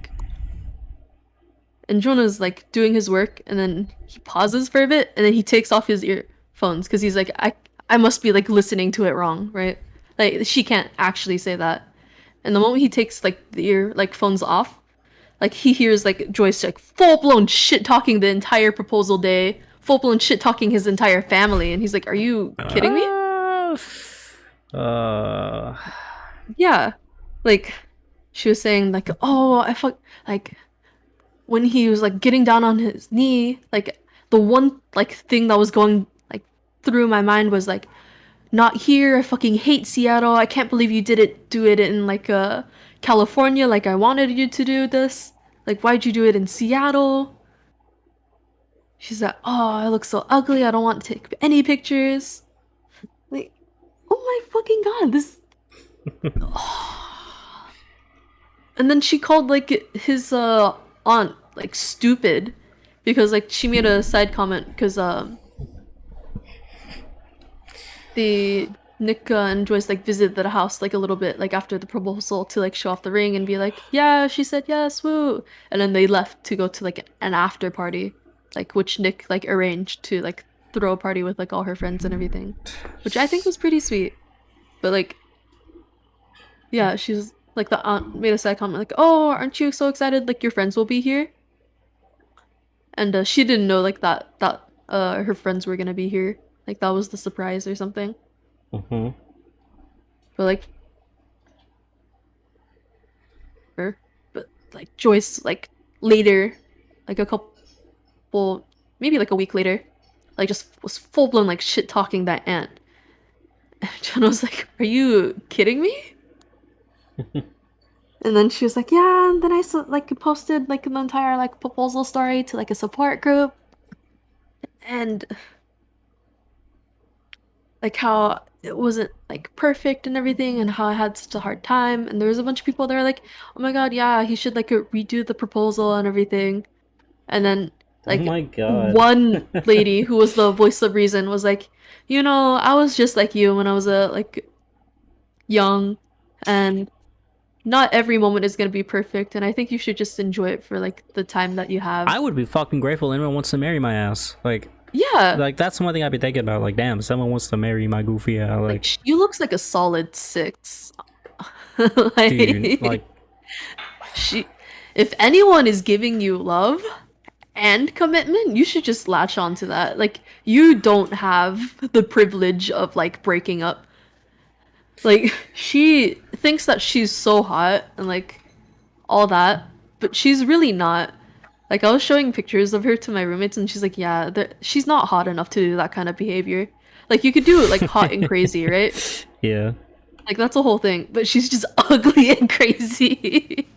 [SPEAKER 2] Jonah's like doing his work, and then he pauses for a bit, and then he takes off his earphones because he's like, I must be like listening to it wrong, right? Like she can't actually say that. And the moment he takes like the ear like phones off, like he hears like Joyce like full blown shit talking the entire proposal day, full blown shit talking his entire family, and he's like, "Are you kidding me?"
[SPEAKER 1] Uh, uh,
[SPEAKER 2] Yeah, like she was saying like, "Oh, I fuck," like when he was like getting down on his knee, like the one like thing that was going like through my mind was like, not here. I fucking hate Seattle. I can't believe you didn't do it in like California like I wanted you to do this. Like why'd you do it in Seattle? She's like, "Oh, I look so ugly. I don't want to take any pictures." Like, oh my fucking god, this. And then she called like his aunt like stupid because like she made a side comment because the Nick and Joyce like visited the house like a little bit like after the proposal to like show off the ring and be like, yeah, she said yes, woo. And then they left to go to like an after party, like which Nick like arranged to like throw a party with like all her friends and everything, which I think was pretty sweet. But like, yeah, she's like the aunt made a side comment like, oh, aren't you so excited? Like your friends will be here, and she didn't know like that her friends were gonna be here. Like that was the surprise or something.
[SPEAKER 1] mhm.
[SPEAKER 2] But like her. But like Joyce, like later, like a couple, maybe like a week later, like just was full blown like shit talking that aunt. And John was like, "Are you kidding me?" And then she was like, "Yeah." And then like posted like an entire like proposal story to like a support group, and like how it wasn't like perfect and everything, and how I had such a hard time. And there was a bunch of people that were like, "Oh my God, yeah, he should like redo the proposal and everything." And then
[SPEAKER 1] Oh
[SPEAKER 2] like
[SPEAKER 1] my god.
[SPEAKER 2] one lady who was the voice of reason was like, I was just like you when I was like young, and not every moment is gonna be perfect, and I think you should just enjoy it for like the time that you
[SPEAKER 1] I
[SPEAKER 2] have.
[SPEAKER 1] would be fucking grateful anyone wants to marry my ass.
[SPEAKER 2] Yeah,
[SPEAKER 1] Like that's one thing I'd be thinking about. Like, damn, someone wants to marry my goofy ass.
[SPEAKER 2] like
[SPEAKER 1] Like,
[SPEAKER 2] she looks like a solid 6.
[SPEAKER 1] dude,
[SPEAKER 2] Like
[SPEAKER 1] like,
[SPEAKER 2] she if anyone is giving you love and commitment, you should just latch on to that. Like you don't have the privilege of like breaking up. Like she thinks that she's so hot and like all that, but she's really not. Like I was showing pictures of her to my roommates and she's like, "Yeah, she's not hot enough to do that kind of behavior." Like you could do it like hot and crazy, right?
[SPEAKER 1] yeah.
[SPEAKER 2] Like that's a whole thing, but she's just ugly and crazy.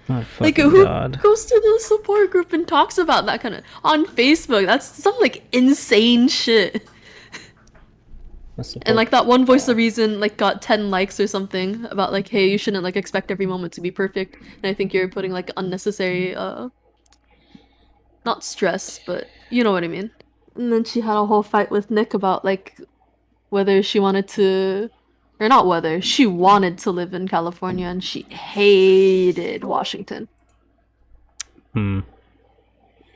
[SPEAKER 1] Oh
[SPEAKER 2] Like
[SPEAKER 1] fucking
[SPEAKER 2] who
[SPEAKER 1] god.
[SPEAKER 2] goes to the support group and talks about that kind of on Facebook? That's some like insane shit.
[SPEAKER 1] Let's
[SPEAKER 2] And
[SPEAKER 1] support.
[SPEAKER 2] like that one voice of reason like got 10 likes or something about like, hey, you shouldn't like expect every moment to be perfect. And I think you're putting like unnecessary not stress, but you know what I mean. And then she had a whole fight with Nick about like whether she wanted to or not whether she wanted to live in California and she hated Washington.
[SPEAKER 1] Hmm.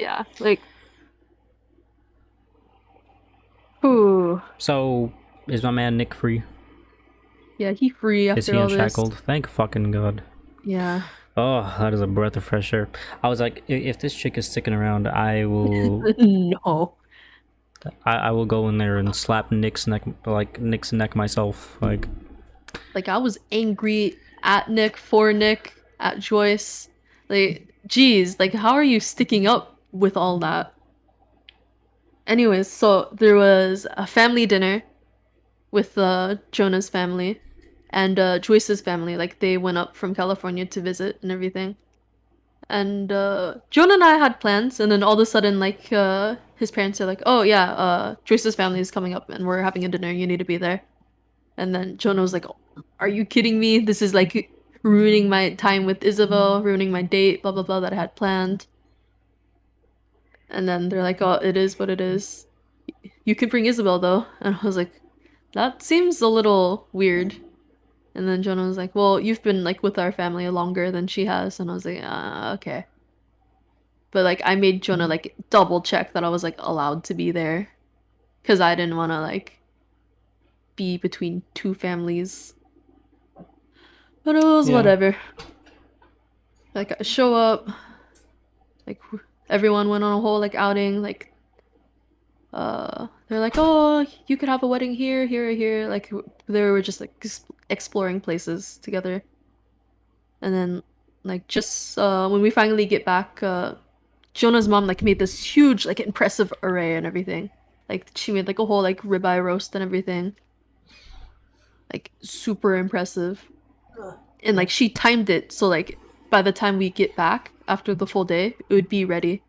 [SPEAKER 2] Yeah, like ooh.
[SPEAKER 1] So, is my man Nick free?
[SPEAKER 2] Yeah, he free
[SPEAKER 1] Is
[SPEAKER 2] after
[SPEAKER 1] he
[SPEAKER 2] all this.
[SPEAKER 1] unshackled? Thank fucking god.
[SPEAKER 2] Yeah.
[SPEAKER 1] Oh, that is a breath of fresh air. I was like, if this chick is sticking around,
[SPEAKER 2] No.
[SPEAKER 1] I will go in there and slap Nick's neck, like Nick's neck myself. Like,
[SPEAKER 2] Like I was angry at Nick, for Nick, at Joyce. Like, geez, like how are you sticking up with all that? Anyways, so there was a family dinner with Jonah's family and Joyce's family. Like they went up from California to visit and everything. And Jonah and I had plans, and then all of a sudden, like his parents are like, "Oh yeah, Joyce's family is coming up, and we're having a dinner. You need to be there." And then Jonah was like, "Are you kidding me? This is like ruining my time with Isabel, ruining my date, blah blah blah that I had planned." And then they're like, "Oh, it is what it is. You could bring Isabel though." And I was like, "That seems a little weird." And then Jonah was like, "Well, you've been like with our family longer than she has." And I was like, okay." But like I made Jonah like double check that I was like allowed to be there because I didn't want to like be between two families. But it was
[SPEAKER 1] Yeah.
[SPEAKER 2] whatever. Like I show up, like everyone went on a whole like outing, like they're like, "Oh, you could have a wedding here, here, or here." Like they were just like exploring places together. And then like just when we finally get back, Jonah's mom like made this huge like impressive array and everything. Like she made like a whole like ribeye roast and everything. Like super impressive. And like she timed it so like by the time we get back after the full day, it would be ready.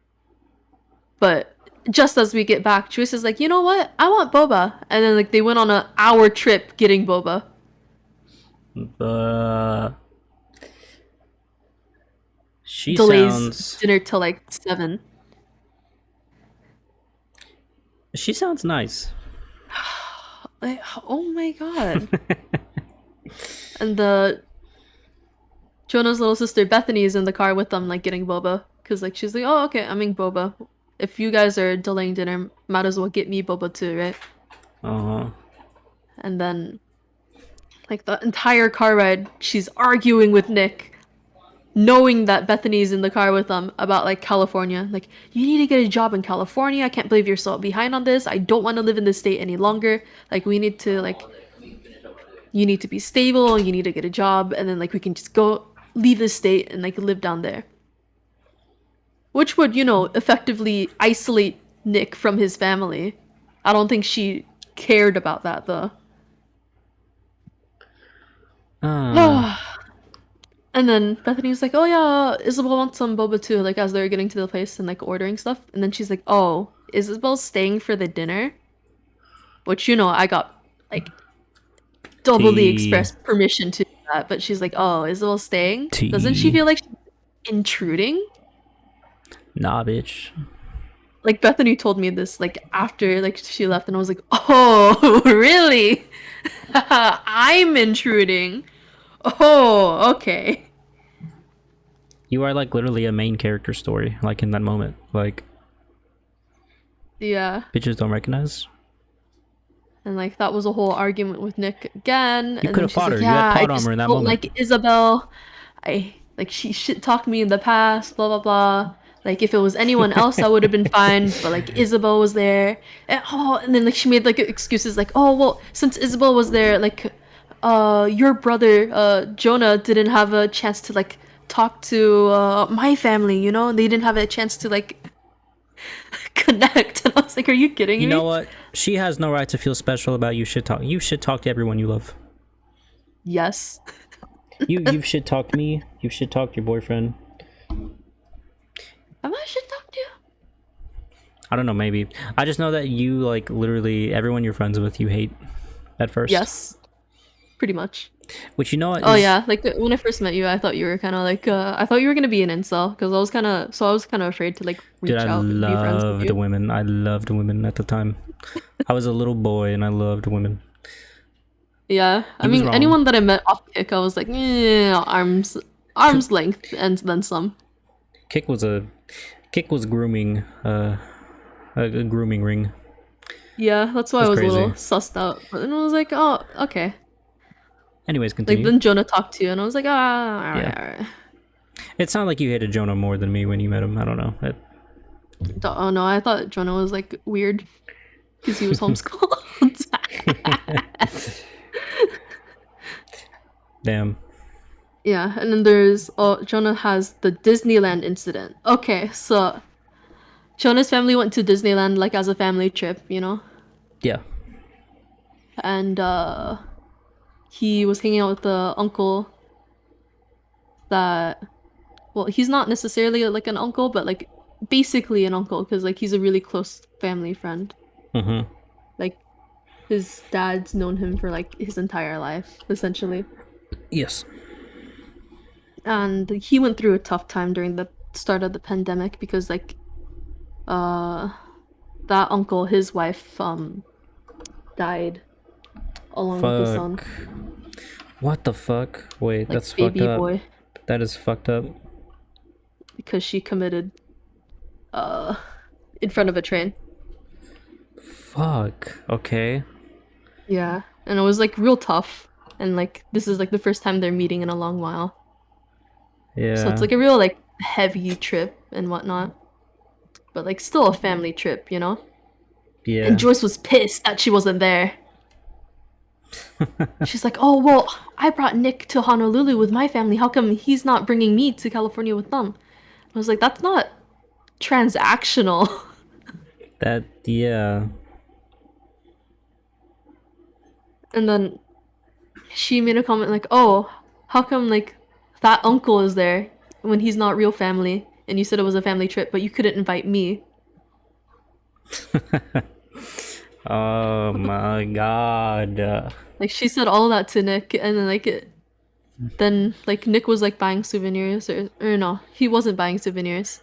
[SPEAKER 2] But just as we get back, Joyce is like, "You know what? I want boba." And then like they went on an hour trip getting boba.
[SPEAKER 1] Uh, she
[SPEAKER 2] Delays
[SPEAKER 1] sounds.
[SPEAKER 2] dinner till like 7.
[SPEAKER 1] She sounds nice.
[SPEAKER 2] Like, oh my god. And the Jonah's little sister Bethany is in the car with them, like getting boba. Cause like she's like, "Oh, okay, I'm in boba. If you guys are delaying dinner, might as well get me boba too, right?"
[SPEAKER 1] Uh-huh.
[SPEAKER 2] And then like the entire car ride, she's arguing with Nick, knowing that Bethany's in the car with them about like California. Like, "You need to get a job in California. I can't believe you're so behind on this. I don't want to live in this state any longer. Like we need to like you need to be stable, you need to get a job, and then like we can just go leave the state and like live down there." Which would, effectively isolate Nick from his family. I don't think she cared about that though.
[SPEAKER 1] Uh,
[SPEAKER 2] And then Bethany's like, "Oh yeah, Isabel wants some boba too," like as they're getting to the place and like ordering stuff. And then she's like, "Oh, Isabel's staying for the dinner?" Which, I got like double the
[SPEAKER 1] T.
[SPEAKER 2] express permission to do that. But she's like, "Oh, Isabel's staying? Doesn't she
[SPEAKER 1] T.
[SPEAKER 2] feel like she's intruding?"
[SPEAKER 1] Nah, bitch.
[SPEAKER 2] Like Bethany told me this like after like she left, and I was like, "Oh, really? I'm intruding. Oh, okay."
[SPEAKER 1] You are like literally a main character story, like in that moment. Like,
[SPEAKER 2] Yeah.
[SPEAKER 1] bitches don't recognize.
[SPEAKER 2] And like that was a whole argument with Nick again.
[SPEAKER 1] You
[SPEAKER 2] And
[SPEAKER 1] could
[SPEAKER 2] then
[SPEAKER 1] have
[SPEAKER 2] she's
[SPEAKER 1] fought
[SPEAKER 2] like,
[SPEAKER 1] her. You had
[SPEAKER 2] "Yeah, I
[SPEAKER 1] plot
[SPEAKER 2] just
[SPEAKER 1] armor in that
[SPEAKER 2] don't
[SPEAKER 1] moment.
[SPEAKER 2] like Isabel. I like she shit talked me in the past, blah blah blah. Like if it was anyone else, I would have been fine, but like Isabel was there." And then like she made like excuses like, "Oh well, since Isabel was there, like your brother Jonah didn't have a chance to like talk to my family, and they didn't have a chance to like connect." And I was like, "Are you kidding
[SPEAKER 1] You know
[SPEAKER 2] me?"
[SPEAKER 1] what? She has no right to feel special about you shit talk. You shit talk to everyone you love.
[SPEAKER 2] Yes.
[SPEAKER 1] You've shit talked me. You've shit talked your boyfriend.
[SPEAKER 2] Am I shit talked to you?
[SPEAKER 1] I don't know, maybe. I just know that you like literally everyone you're friends with you hate at first.
[SPEAKER 2] Yes. Pretty much.
[SPEAKER 1] Which you know what
[SPEAKER 2] Oh
[SPEAKER 1] is
[SPEAKER 2] yeah, like when I first met you, I thought you were kind of like I thought you were gonna be an incel because I was kind of afraid to like
[SPEAKER 1] dude,
[SPEAKER 2] reach
[SPEAKER 1] I
[SPEAKER 2] out and be friends with
[SPEAKER 1] loved
[SPEAKER 2] you.
[SPEAKER 1] women. I loved women at the time. I was a little boy and I loved women.
[SPEAKER 2] Yeah, I
[SPEAKER 1] He was
[SPEAKER 2] mean
[SPEAKER 1] wrong.
[SPEAKER 2] anyone that I met off kick, I was like, arms length and then some.
[SPEAKER 1] Kick was grooming a grooming ring.
[SPEAKER 2] Yeah, that's why I
[SPEAKER 1] That's
[SPEAKER 2] was a little
[SPEAKER 1] crazy.
[SPEAKER 2] sussed out. But then I was like, "Oh, okay."
[SPEAKER 1] Anyways,
[SPEAKER 2] Like
[SPEAKER 1] continue.
[SPEAKER 2] then Jonah talked to you, and I was like,
[SPEAKER 1] Yeah.
[SPEAKER 2] all right."
[SPEAKER 1] It sounded like you hated Jonah more than me when you met him. I don't know.
[SPEAKER 2] Oh no, I thought Jonah was like weird because he was homeschooled.
[SPEAKER 1] Damn.
[SPEAKER 2] Yeah, and then there's Jonah has the Disneyland incident. Okay, so Jonah's family went to Disneyland like as a family trip,
[SPEAKER 1] Yeah.
[SPEAKER 2] and he was hanging out with the uncle that, well, he's not necessarily like an uncle, but like basically an uncle because like he's a really close family friend.
[SPEAKER 1] Mm-hmm.
[SPEAKER 2] Like his dad's known him for like his entire life, essentially.
[SPEAKER 1] Yes.
[SPEAKER 2] And he went through a tough time during the start of the pandemic because like uh, that uncle, his wife, died along with the son,
[SPEAKER 1] Fuck. What the fuck? Wait,
[SPEAKER 2] like
[SPEAKER 1] that's fucked
[SPEAKER 2] baby
[SPEAKER 1] up.
[SPEAKER 2] boy,
[SPEAKER 1] That is fucked up.
[SPEAKER 2] because she committed uh in front of a train.
[SPEAKER 1] Fuck. Okay.
[SPEAKER 2] Yeah, and it was like real tough. And like this is like the first time they're meeting in a long while. So it's
[SPEAKER 1] Yeah.
[SPEAKER 2] like a real like heavy trip and whatnot. But like still a family trip, you know? And
[SPEAKER 1] Yeah.
[SPEAKER 2] Joyce was pissed that she wasn't there. She's like, "Oh, well, I brought Nick to Honolulu with my family. How come he's not bringing me to California with them?" I was like, "That's not transactional."
[SPEAKER 1] That, yeah.
[SPEAKER 2] And then she made a comment like, "Oh, how come like that uncle is there when he's not real family? And you said it was a family trip, but you couldn't invite me."
[SPEAKER 1] Oh my god.
[SPEAKER 2] Like she said all that to Nick, and then like Nick was like buying souvenirs, or no, he wasn't buying souvenirs.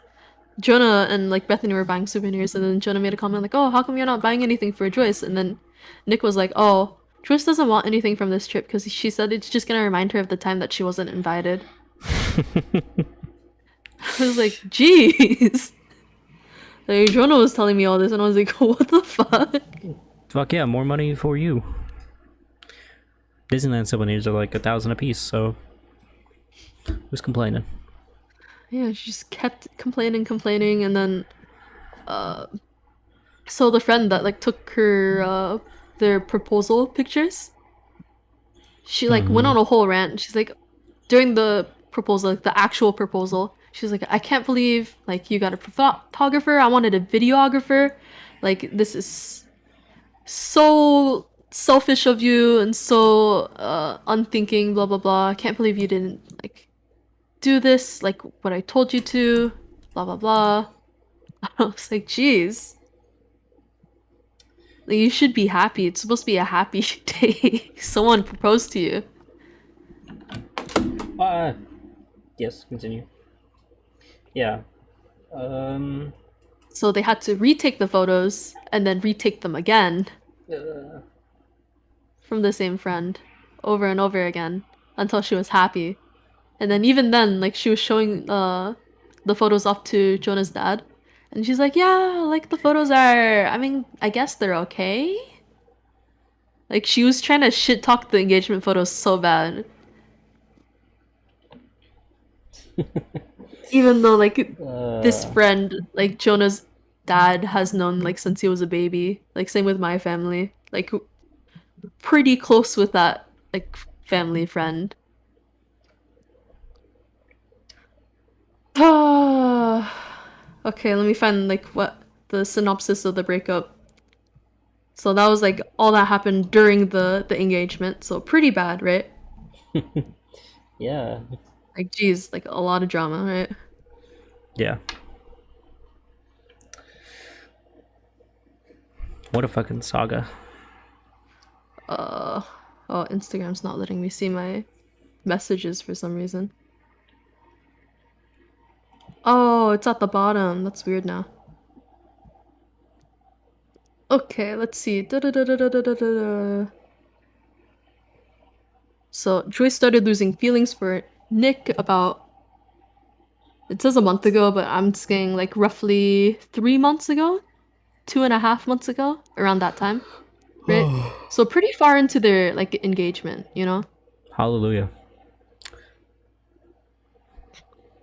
[SPEAKER 2] Jonah and like Bethany were buying souvenirs, and then Jonah made a comment like, "Oh, how come you're not buying anything for Joyce?" And then Nick was like, "Oh, Joyce doesn't want anything from this trip because she said it's just gonna remind her of the time that she wasn't invited." I was like, "Jeez." Like Jonah was telling me all this, and I was like, "What the fuck?"
[SPEAKER 1] Fuck yeah, more money for you. Disneyland souvenirs are like 1,000 a piece, so who's complaining?
[SPEAKER 2] Yeah, she just kept complaining, and then uh so the friend that like took her their proposal pictures, she like went
[SPEAKER 1] Mm-hmm.
[SPEAKER 2] on a whole rant. She's like, during the proposal, like the actual proposal, she's like, "I can't believe like you got a photographer. I wanted a videographer. Like this is so selfish of you and so unthinking, blah blah blah. I can't believe you didn't like do this like what I told you to, blah blah blah." I was like, "Geez, like, you should be happy. It's supposed to be a happy day. Someone proposed to you."
[SPEAKER 1] Uh, yes, continue. Yeah. Um.
[SPEAKER 2] So they had to retake the photos and then retake them again
[SPEAKER 1] uh,
[SPEAKER 2] from the same friend over and over again until she was happy. And then even then, like she was showing the photos off to Jonah's dad. And she's like, "Yeah, like the photos are, I mean, I guess they're okay." Like she was trying to shit talk the engagement photos so bad. Even though like this
[SPEAKER 1] uh,
[SPEAKER 2] friend, like Jonah's dad has known like since he was a baby. Like same with my family. Like pretty close with that like family friend. Okay, let me find like what the synopsis of the breakup. So that was like all that happened during the engagement. So pretty bad, right?
[SPEAKER 1] yeah.
[SPEAKER 2] Like geez, like a lot of drama, right?
[SPEAKER 1] Yeah. What a fucking saga.
[SPEAKER 2] Uh oh, Instagram's not letting me see my messages for some reason. Oh, it's at the bottom. That's weird now. Okay, let's see. Da-da-da-da-da-da-da-da. So Joyce started losing feelings for Nick about, it says a month ago, but I'm saying like roughly 3 months ago, 2.5 months ago, around that time, right? So pretty far into their like engagement, you know?
[SPEAKER 1] Hallelujah.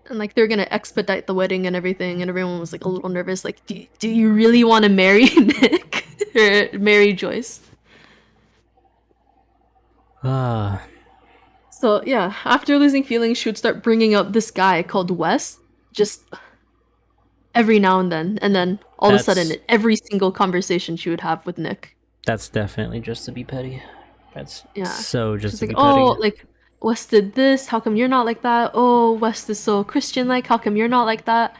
[SPEAKER 2] And like they're gonna expedite the wedding and everything, and everyone was like a little nervous, like, do you really want to marry Nick or marry Joyce?
[SPEAKER 1] Ah,
[SPEAKER 2] So yeah, after losing feelings, she would start bringing up this guy called Wes, just every now and then all of a sudden,
[SPEAKER 1] that's
[SPEAKER 2] in every single conversation she would have with Nick.
[SPEAKER 1] that's definitely just to be petty. That's
[SPEAKER 2] Yeah,
[SPEAKER 1] so just
[SPEAKER 2] she's
[SPEAKER 1] to
[SPEAKER 2] like,
[SPEAKER 1] be
[SPEAKER 2] "Oh,
[SPEAKER 1] petty.
[SPEAKER 2] like Wes did this. How come you're not like that? Oh, Wes is so Christian-like. How come you're not like that?"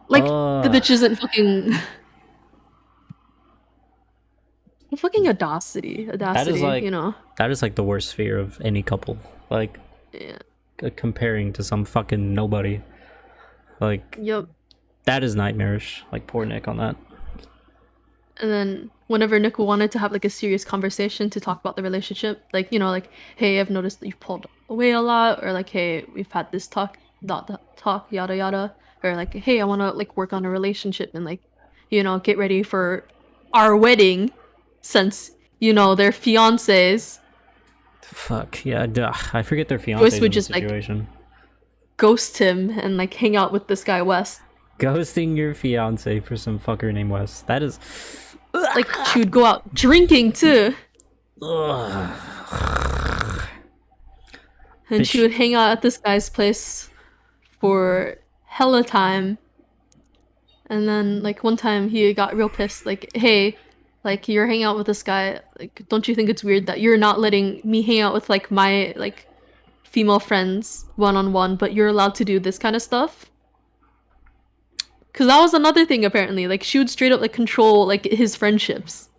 [SPEAKER 2] Like the
[SPEAKER 1] Uh,
[SPEAKER 2] bitch isn't fucking fucking
[SPEAKER 1] that is
[SPEAKER 2] audacity,
[SPEAKER 1] like
[SPEAKER 2] you know?
[SPEAKER 1] that is like the worst fear of any couple. Like
[SPEAKER 2] Yeah.
[SPEAKER 1] comparing to some fucking nobody. Like
[SPEAKER 2] Yep.
[SPEAKER 1] That is nightmarish. Like poor Nick on that.
[SPEAKER 2] And then whenever Nick wanted to have like a serious conversation to talk about the relationship, like, you know, like, hey, I've noticed that you've pulled away a lot, or like, hey, we've had this talk, dot talk, yada yada, or like, hey, I want to like work on a relationship and like, you know, get ready for our wedding, since you know they're fiancés.
[SPEAKER 1] Fuck yeah, duh. I forget their
[SPEAKER 2] Joyce
[SPEAKER 1] fiancés
[SPEAKER 2] would
[SPEAKER 1] in this
[SPEAKER 2] just like
[SPEAKER 1] situation.
[SPEAKER 2] ghost him and like hang out with this guy West.
[SPEAKER 1] Ghosting your fiance for some fucker named Wes. That is.
[SPEAKER 2] Like she would go out drinking too,
[SPEAKER 1] Ugh.
[SPEAKER 2] and she
[SPEAKER 1] Bitch.
[SPEAKER 2] would hang out at this guy's place for hella time. And then like one time he got real pissed, like, hey, like you're hanging out with this guy, like don't you think it's weird that you're not letting me hang out with like my like female friends one on one, but you're allowed to do this kind of stuff? Cause that was another thing apparently. Like she would straight up like control like his friendships.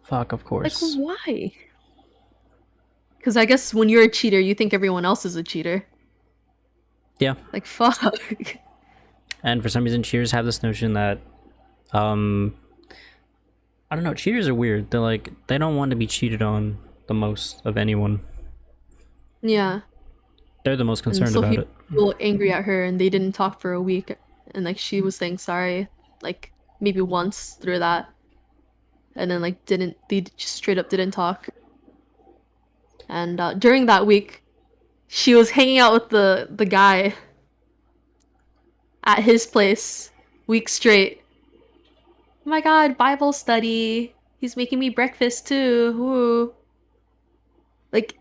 [SPEAKER 1] Fuck, of
[SPEAKER 2] Like
[SPEAKER 1] course.
[SPEAKER 2] why? Cause I guess when you're a cheater, you think everyone else is a cheater.
[SPEAKER 1] Yeah.
[SPEAKER 2] Like fuck.
[SPEAKER 1] And for some reason, cheaters have this notion that, um, I don't know, cheaters are weird. They're like, they don't want to be cheated on the most of anyone.
[SPEAKER 2] Yeah.
[SPEAKER 1] They're the most
[SPEAKER 2] And
[SPEAKER 1] concerned
[SPEAKER 2] so
[SPEAKER 1] about
[SPEAKER 2] he
[SPEAKER 1] it.
[SPEAKER 2] was angry at her and they didn't talk for a week, and like she was saying sorry like maybe once through that, and then like didn't they just straight up didn't talk. And during that week she was hanging out with the guy at his place week straight. Oh my god, Bible study, he's making me breakfast too. Woo. Like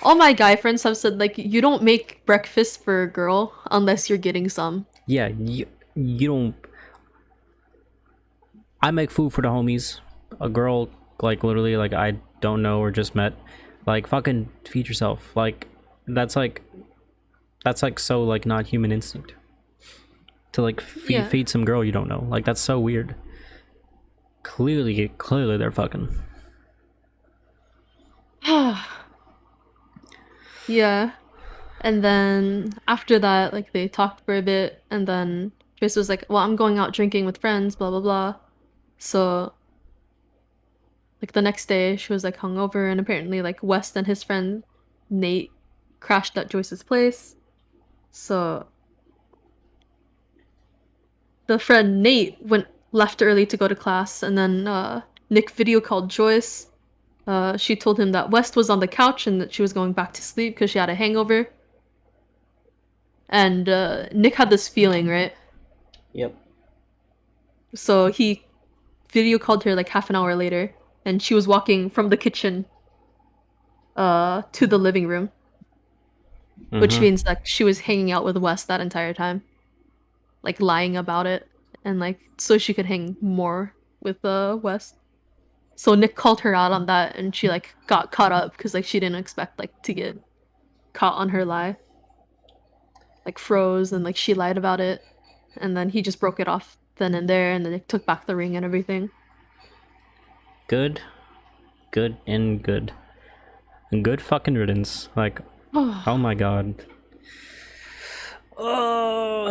[SPEAKER 2] all my guy friends have said like you don't make breakfast for a girl unless you're getting some.
[SPEAKER 1] Yeah, you don't. I make food for the homies. A girl, like, literally, like, I don't know or just met. Like, fucking feed yourself. That's like so, like, not human instinct. To, like,
[SPEAKER 2] Yeah.
[SPEAKER 1] feed some girl you don't know. Like, that's so weird. Clearly they're fucking.
[SPEAKER 2] Yeah. And then after that, like they talked for a bit, and then Trace was like, well, I'm going out drinking with friends, blah blah blah. So like the next day she was like hungover, and apparently like West and his friend Nate crashed at Joyce's place. So the friend Nate went left early to go to class, and then Nick video called Joyce. She told him that West was on the couch and that she was going back to sleep because she had a hangover. And Nick had this feeling, right?
[SPEAKER 1] Yep.
[SPEAKER 2] So he video called her like half an hour later, and she was walking from the kitchen to the living room, which means like she was hanging out with Wes that entire time, like lying about it, and like so she could hang more with Wes. So Nick called her out on that, and she like got caught up because like she didn't expect like to get caught on her lie, like froze, and like she lied about it, and then he just broke it off then and there, and then they took back the ring and everything.
[SPEAKER 1] Good. Good and good. And good fucking riddance. Like, oh my god. Oh.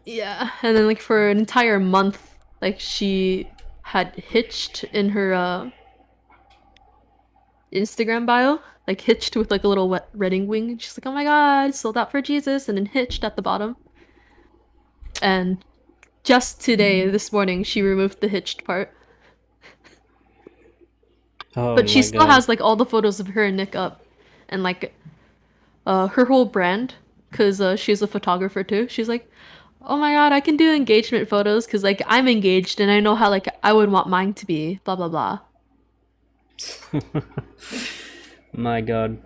[SPEAKER 2] Yeah, and then like for an entire month, like she had hitched in her Instagram bio, like hitched with like a little wet wedding wing. And she's like, "Oh my god, sold out for Jesus," and then hitched at the bottom. And just today, this morning, she removed the hitched part.
[SPEAKER 1] Oh
[SPEAKER 2] But she
[SPEAKER 1] my
[SPEAKER 2] still
[SPEAKER 1] god.
[SPEAKER 2] has like all the photos of her and Nick up, and like her whole brand, because she's a photographer too. She's like, oh my god, I can do engagement photos because like I'm engaged and I know how like I would want mine to be, blah blah blah.
[SPEAKER 1] My god.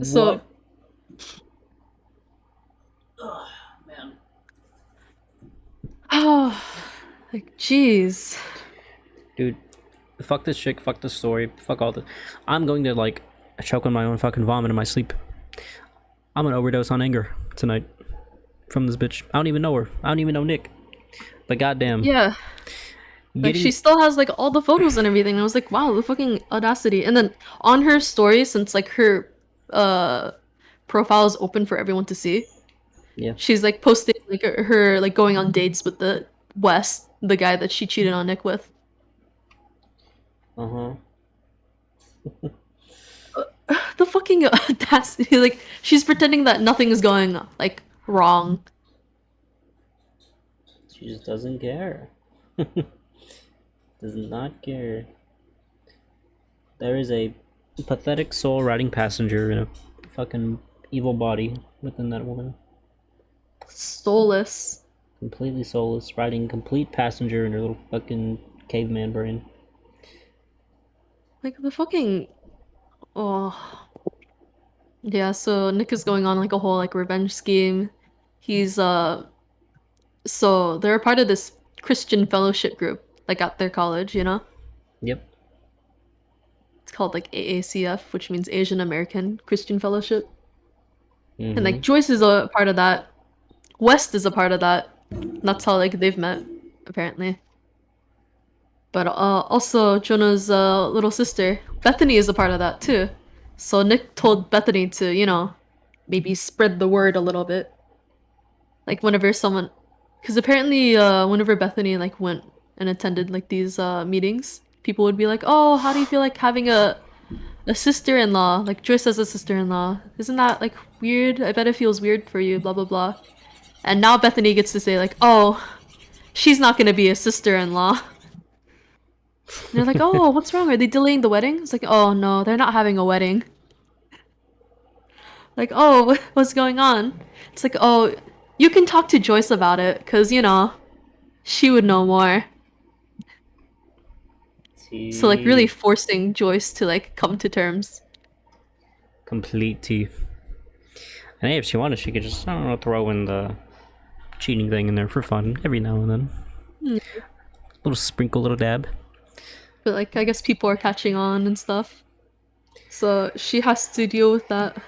[SPEAKER 2] So
[SPEAKER 1] What? Oh, man.
[SPEAKER 2] oh, like jeez.
[SPEAKER 1] Dude, fuck this chick, fuck this story, fuck all this. I'm going to, like, choke on my own fucking vomit in my sleep. I'm gonna overdose on anger tonight from this bitch. I don't even know her. I don't even know Nick. But goddamn.
[SPEAKER 2] Yeah. Like
[SPEAKER 1] Getting...
[SPEAKER 2] she still has like all the photos and everything. And I was like, wow, the fucking audacity. And then on her story, since like her profile is open for everyone to see.
[SPEAKER 1] Yeah.
[SPEAKER 2] She's like posting like her like going on dates with the West, the guy that she cheated on Nick with.
[SPEAKER 1] Uh-huh.
[SPEAKER 2] The fucking audacity! Like she's pretending that nothing is going like wrong.
[SPEAKER 1] She just doesn't care. Does not care. There is a pathetic soul riding passenger in a fucking evil body within that woman.
[SPEAKER 2] Soulless.
[SPEAKER 1] Completely soulless, riding complete passenger in her little fucking caveman brain.
[SPEAKER 2] Like the fucking oh yeah. So Nick is going on like a whole like revenge scheme. He's so they're a part of this Christian fellowship group like at their college. You know,
[SPEAKER 1] Yep.
[SPEAKER 2] it's called like AACF, which means Asian American Christian Fellowship. And
[SPEAKER 1] Mm-hmm.
[SPEAKER 2] like Joyce is a part of that. West is a part of that. That's how like they've met, apparently. But also Jonah's little sister, Bethany, is a part of that too. So Nick told Bethany to, maybe spread the word a little bit. Like whenever someone, because apparently whenever Bethany like went and attended like these meetings, people would be like, "Oh, how do you feel like having a sister-in-law? Like Joyce has a sister-in-law. Isn't that like weird? I bet it feels weird for you, blah blah blah." And now Bethany gets to say like, "Oh, she's not gonna be a sister-in-law." And they're like, "Oh, what's wrong? Are they delaying the wedding?" It's like, "Oh no, they're not having a wedding." Like, "Oh, what's going on?" It's like, "Oh, you can talk to Joyce about it, 'cause she would know more." So like really
[SPEAKER 1] Tea.
[SPEAKER 2] forcing Joyce to like come to terms.
[SPEAKER 1] Complete tea. And hey, if she wanted, she could just, I don't know, throw in the cheating thing in there for fun every now and then.
[SPEAKER 2] Hmm.
[SPEAKER 1] Little sprinkle, little dab.
[SPEAKER 2] But like I guess people are catching on and stuff. So she has to deal with that,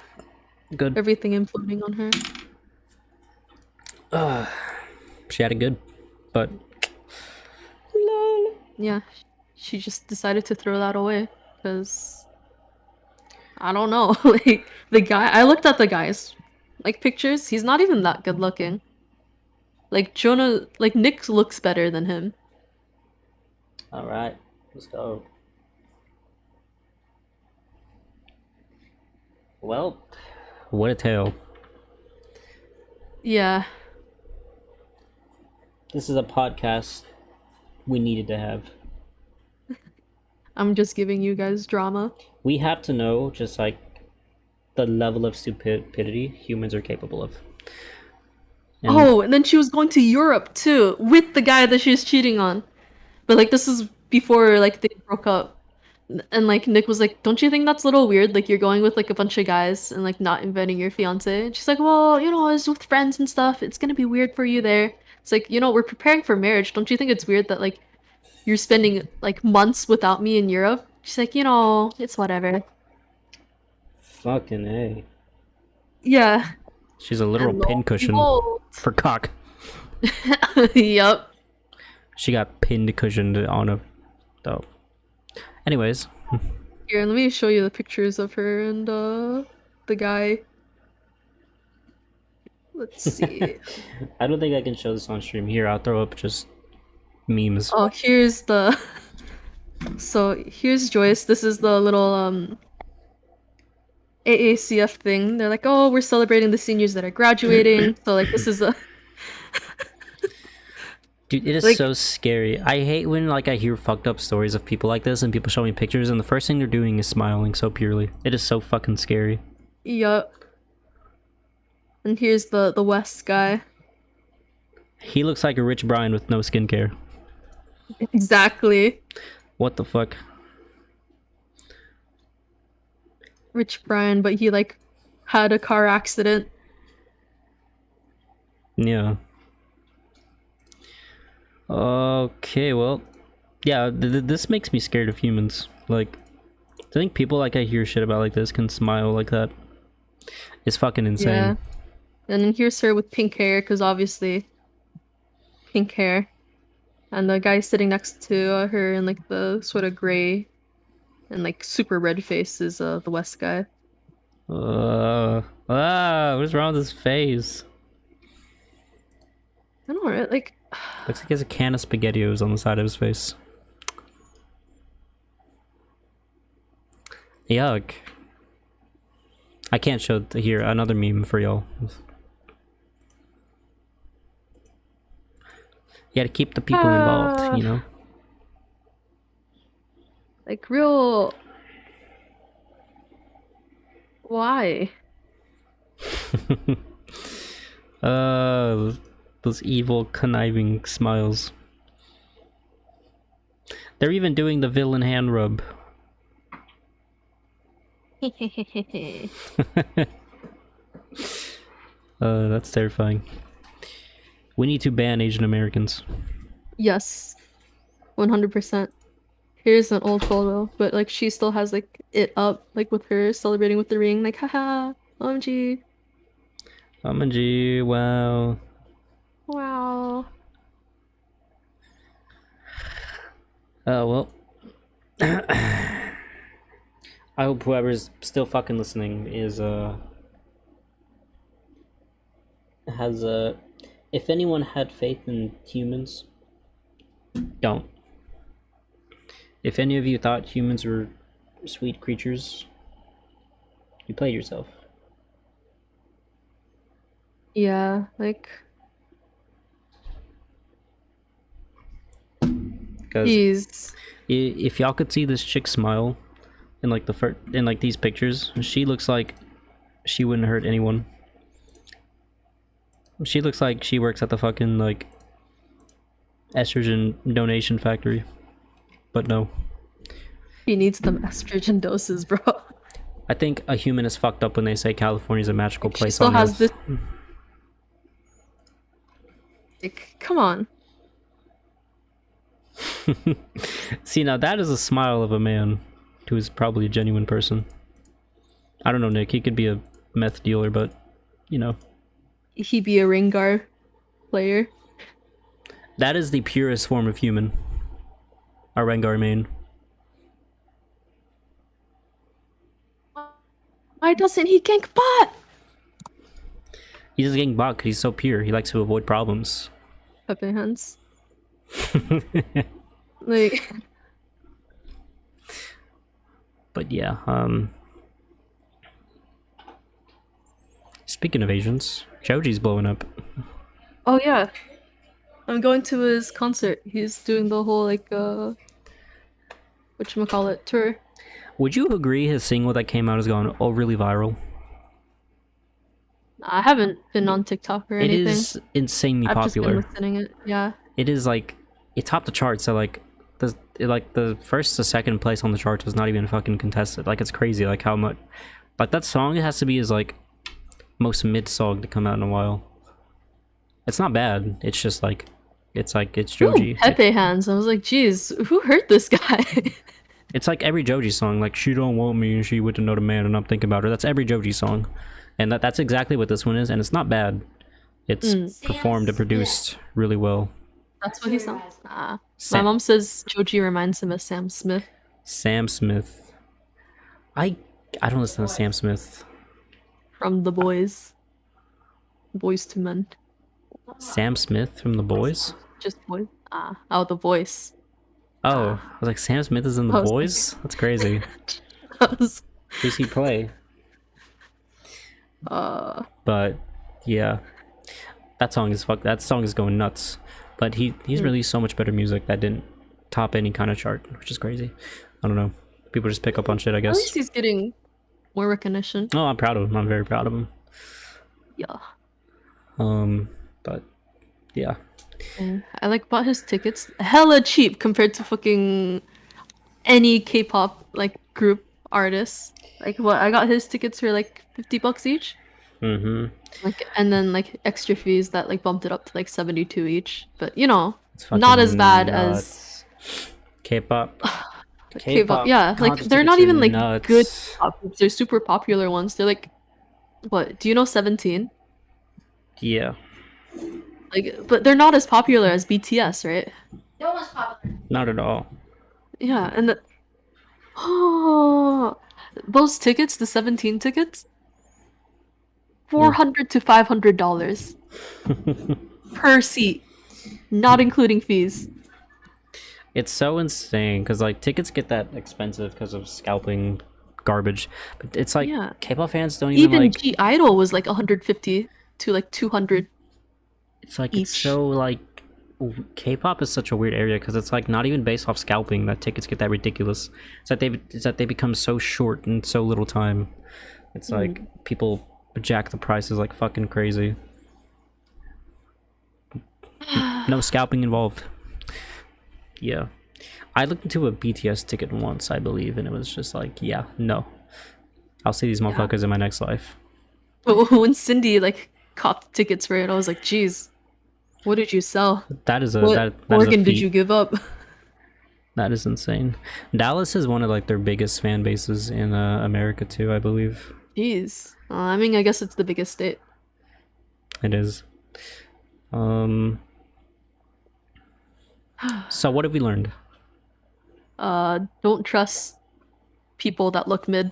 [SPEAKER 1] Good.
[SPEAKER 2] everything imploding on her.
[SPEAKER 1] She had it good. But
[SPEAKER 2] Yeah, she just decided to throw that away because I don't know. Like the guy, I looked at the guy's like pictures. He's not even that good looking. Like Jonah, like Nick looks better than him.
[SPEAKER 1] alright, let's go. Well, what a tale.
[SPEAKER 2] Yeah,
[SPEAKER 1] This is a podcast we needed to have.
[SPEAKER 2] I'm just giving you guys drama.
[SPEAKER 1] We have to know just like the level of stupidity humans are capable of. And
[SPEAKER 2] Oh, and then she was going to Europe too with the guy that she was cheating on. But like this is before like they broke up. And like Nick was like, "Don't you think that's a little weird? Like you're going with like a bunch of guys and like not inviting your fiance." And she's like, "Well, I was with friends and stuff. It's gonna be weird for you there." It's like, we're preparing for marriage. Don't you think it's weird that like you're spending like months without me in Europe? She's like, it's whatever.
[SPEAKER 1] fucking A.
[SPEAKER 2] Yeah.
[SPEAKER 1] She's a literal
[SPEAKER 2] And lo and
[SPEAKER 1] pincushion
[SPEAKER 2] behold.
[SPEAKER 1] for cock.
[SPEAKER 2] Yup.
[SPEAKER 1] She got pinned cushioned on a though. Anyways,
[SPEAKER 2] Here, let me show you the pictures of her and the guy. Let's see.
[SPEAKER 1] I don't think I can show this on stream. Here, I'll throw up just memes.
[SPEAKER 2] Oh, here's the so here's Joyce. This is the little AACF thing. They're like, "Oh, we're celebrating the seniors that are graduating." So like this is a
[SPEAKER 1] Dude, it is
[SPEAKER 2] like
[SPEAKER 1] so scary. I hate when like I hear fucked up stories of people like this and people show me pictures and the first thing they're doing is smiling so purely. It is so fucking scary.
[SPEAKER 2] yup. And here's the West guy.
[SPEAKER 1] He looks like a rich Brian with no skincare.
[SPEAKER 2] Exactly.
[SPEAKER 1] What the fuck?
[SPEAKER 2] Rich Brian, but he like had a car accident.
[SPEAKER 1] Yeah. Okay, well, yeah, this makes me scared of humans. Like, I think people like I hear shit about like this can smile like that. It's fucking insane.
[SPEAKER 2] Yeah. And then here's her with pink hair, because obviously pink hair. And the guy sitting next to her in like the sort of gray and like super red face is the West guy.
[SPEAKER 1] What is wrong with his face?
[SPEAKER 2] I know, right? Like,
[SPEAKER 1] Looks like he has a can of SpaghettiOs on the side of his face. Yuck. I can't show here another meme for y'all. You gotta keep the people involved, you know?
[SPEAKER 2] like real. Why?
[SPEAKER 1] Those evil, conniving smiles. They're even doing the villain hand rub. That's terrifying. We need to ban Asian Americans.
[SPEAKER 2] Yes, 100%. Here's an old photo, but like she still has like it up, like with her celebrating with the ring, like haha, OMG.
[SPEAKER 1] OMG, wow.
[SPEAKER 2] Wow.
[SPEAKER 1] Oh, well. I hope whoever's still fucking listening is, has, if anyone had faith in humans, don't. If any of you thought humans were sweet creatures, you played yourself.
[SPEAKER 2] Yeah, like,
[SPEAKER 1] Because
[SPEAKER 2] jeez.
[SPEAKER 1] if y'all could see this chick smile in like in like these pictures, she looks like she wouldn't hurt anyone. She looks like she works at the fucking like estrogen donation factory. But no.
[SPEAKER 2] He needs them estrogen doses, bro.
[SPEAKER 1] I think a human is fucked up when they say California's a magical
[SPEAKER 2] She
[SPEAKER 1] place
[SPEAKER 2] still
[SPEAKER 1] on
[SPEAKER 2] has
[SPEAKER 1] Earth.
[SPEAKER 2] this. Like, come on.
[SPEAKER 1] See, now that is a smile of a man who is probably a genuine person. I don't know, Nick. He could be a meth dealer, but, you know.
[SPEAKER 2] He be a Rengar player.
[SPEAKER 1] That is the purest form of human. Our Rengar main.
[SPEAKER 2] Why doesn't he gank bot?
[SPEAKER 1] He's just getting bought because he's so pure. He likes to avoid problems.
[SPEAKER 2] Pepe hands. Like,
[SPEAKER 1] But yeah, speaking of Asians, Choji's blowing up.
[SPEAKER 2] oh yeah. I'm going to his concert. He's doing the whole like whatchamacallit tour.
[SPEAKER 1] Would you agree his single that came out has gone overly viral?
[SPEAKER 2] I haven't been on TikTok or
[SPEAKER 1] It
[SPEAKER 2] anything.
[SPEAKER 1] is insanely
[SPEAKER 2] I've
[SPEAKER 1] popular.
[SPEAKER 2] just been listening it. Yeah.
[SPEAKER 1] It is like it topped the charts. So like the first to second place on the charts was not even fucking contested. Like it's crazy. Like how much like that song it has to be his like most mid song to come out in a while. It's not bad. It's just like it's Joji.
[SPEAKER 2] Ooh, Pepe hands. I was like, geez, who hurt this guy?
[SPEAKER 1] It's like every Joji song. Like she don't want me and she wouldn't know the man and I'm thinking about her. That's every Joji song, and that's exactly what this one is. And it's not bad. It's performed and produced really well.
[SPEAKER 2] That's what he sounds. My mom says Joji reminds him of Sam Smith.
[SPEAKER 1] Sam Smith. I don't listen to Sam Smith.
[SPEAKER 2] From The Boys. Boys to Men.
[SPEAKER 1] Sam Smith from The Boys?
[SPEAKER 2] Just Boys. Oh, The Voice.
[SPEAKER 1] Oh, I was like, Sam Smith is in The Boys? That's crazy. Who's he play? But yeah, that song is going nuts. But he's released so much better music that didn't top any kind of chart, which is crazy. I don't know. People just pick up on shit, I guess.
[SPEAKER 2] At least he's getting more recognition.
[SPEAKER 1] Oh, I'm proud of him. I'm very proud of him.
[SPEAKER 2] Yeah.
[SPEAKER 1] But yeah.
[SPEAKER 2] I like bought his tickets hella cheap compared to fucking any K-pop like group artists. Like what I got his tickets for like $50 each. Like and then like extra fees that like bumped it up to like 72 each. But you know, not as bad as
[SPEAKER 1] K-pop.
[SPEAKER 2] K-pop. Yeah, like they're not even like good K-pop groups. They're super popular ones. They're like, what? Do you know 17?
[SPEAKER 1] Yeah.
[SPEAKER 2] Like, but they're not as popular as BTS, right?
[SPEAKER 3] No one's popular.
[SPEAKER 1] Not at all.
[SPEAKER 2] Yeah, and oh, those tickets, the 17 tickets, $400 to $500 per seat, not including fees.
[SPEAKER 1] It's so insane because like tickets get that expensive because of scalping garbage, but it's like
[SPEAKER 2] Yeah.
[SPEAKER 1] K-pop fans don't even
[SPEAKER 2] Even
[SPEAKER 1] like.
[SPEAKER 2] G Idol was like 150 to like 200
[SPEAKER 1] It's like it's
[SPEAKER 2] each.
[SPEAKER 1] so like K-pop is such a weird area because it's like not even based off scalping that tickets get that ridiculous. It's that they become so short in so little time. It's like people jack the prices like fucking crazy. No scalping involved. Yeah. I looked into a BTS ticket once, I believe, and it was just like, yeah, no. I'll see these motherfuckers in my next life.
[SPEAKER 2] But when Cindy like copped tickets for it, I was like, geez, what did you sell?
[SPEAKER 1] That is a
[SPEAKER 2] What
[SPEAKER 1] that is a
[SPEAKER 2] organ did
[SPEAKER 1] feat.
[SPEAKER 2] you give up?
[SPEAKER 1] That is insane. Dallas is one of like their biggest fan bases in America too, I believe.
[SPEAKER 2] Jeez. I mean, I guess it's the biggest state.
[SPEAKER 1] It is. So what have we learned?
[SPEAKER 2] Don't trust people that look mid.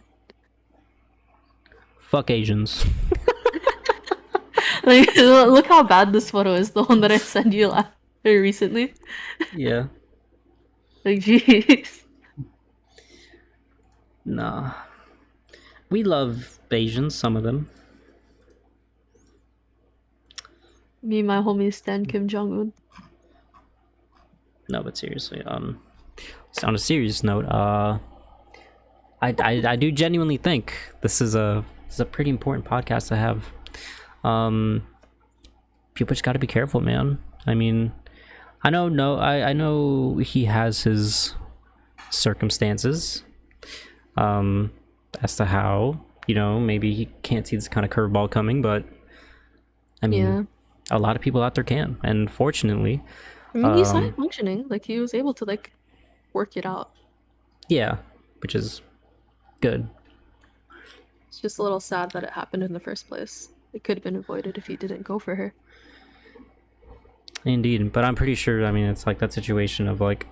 [SPEAKER 1] Fuck Asians.
[SPEAKER 2] Like, look how bad this photo is, the one that I sent you recently.
[SPEAKER 1] Yeah.
[SPEAKER 2] Like, jeez.
[SPEAKER 1] Nah. We love Asians, some of them.
[SPEAKER 2] Me and my homie Stan Kim Jong-un.
[SPEAKER 1] No, but seriously, on a serious note, I do genuinely think this is a pretty important podcast to have. People just got to be careful, man. I mean, I know he has his circumstances, as to how, maybe he can't see this kind of curveball coming, but I mean,
[SPEAKER 2] Yeah.
[SPEAKER 1] a lot of people out there can, and fortunately,
[SPEAKER 2] I mean, he's high functioning. Like, he was able to, like, work it out.
[SPEAKER 1] yeah, which is good.
[SPEAKER 2] It's just a little sad that it happened in the first place. It could have been avoided if he didn't go for her.
[SPEAKER 1] Indeed, but I'm pretty sure. I mean, it's like that situation of like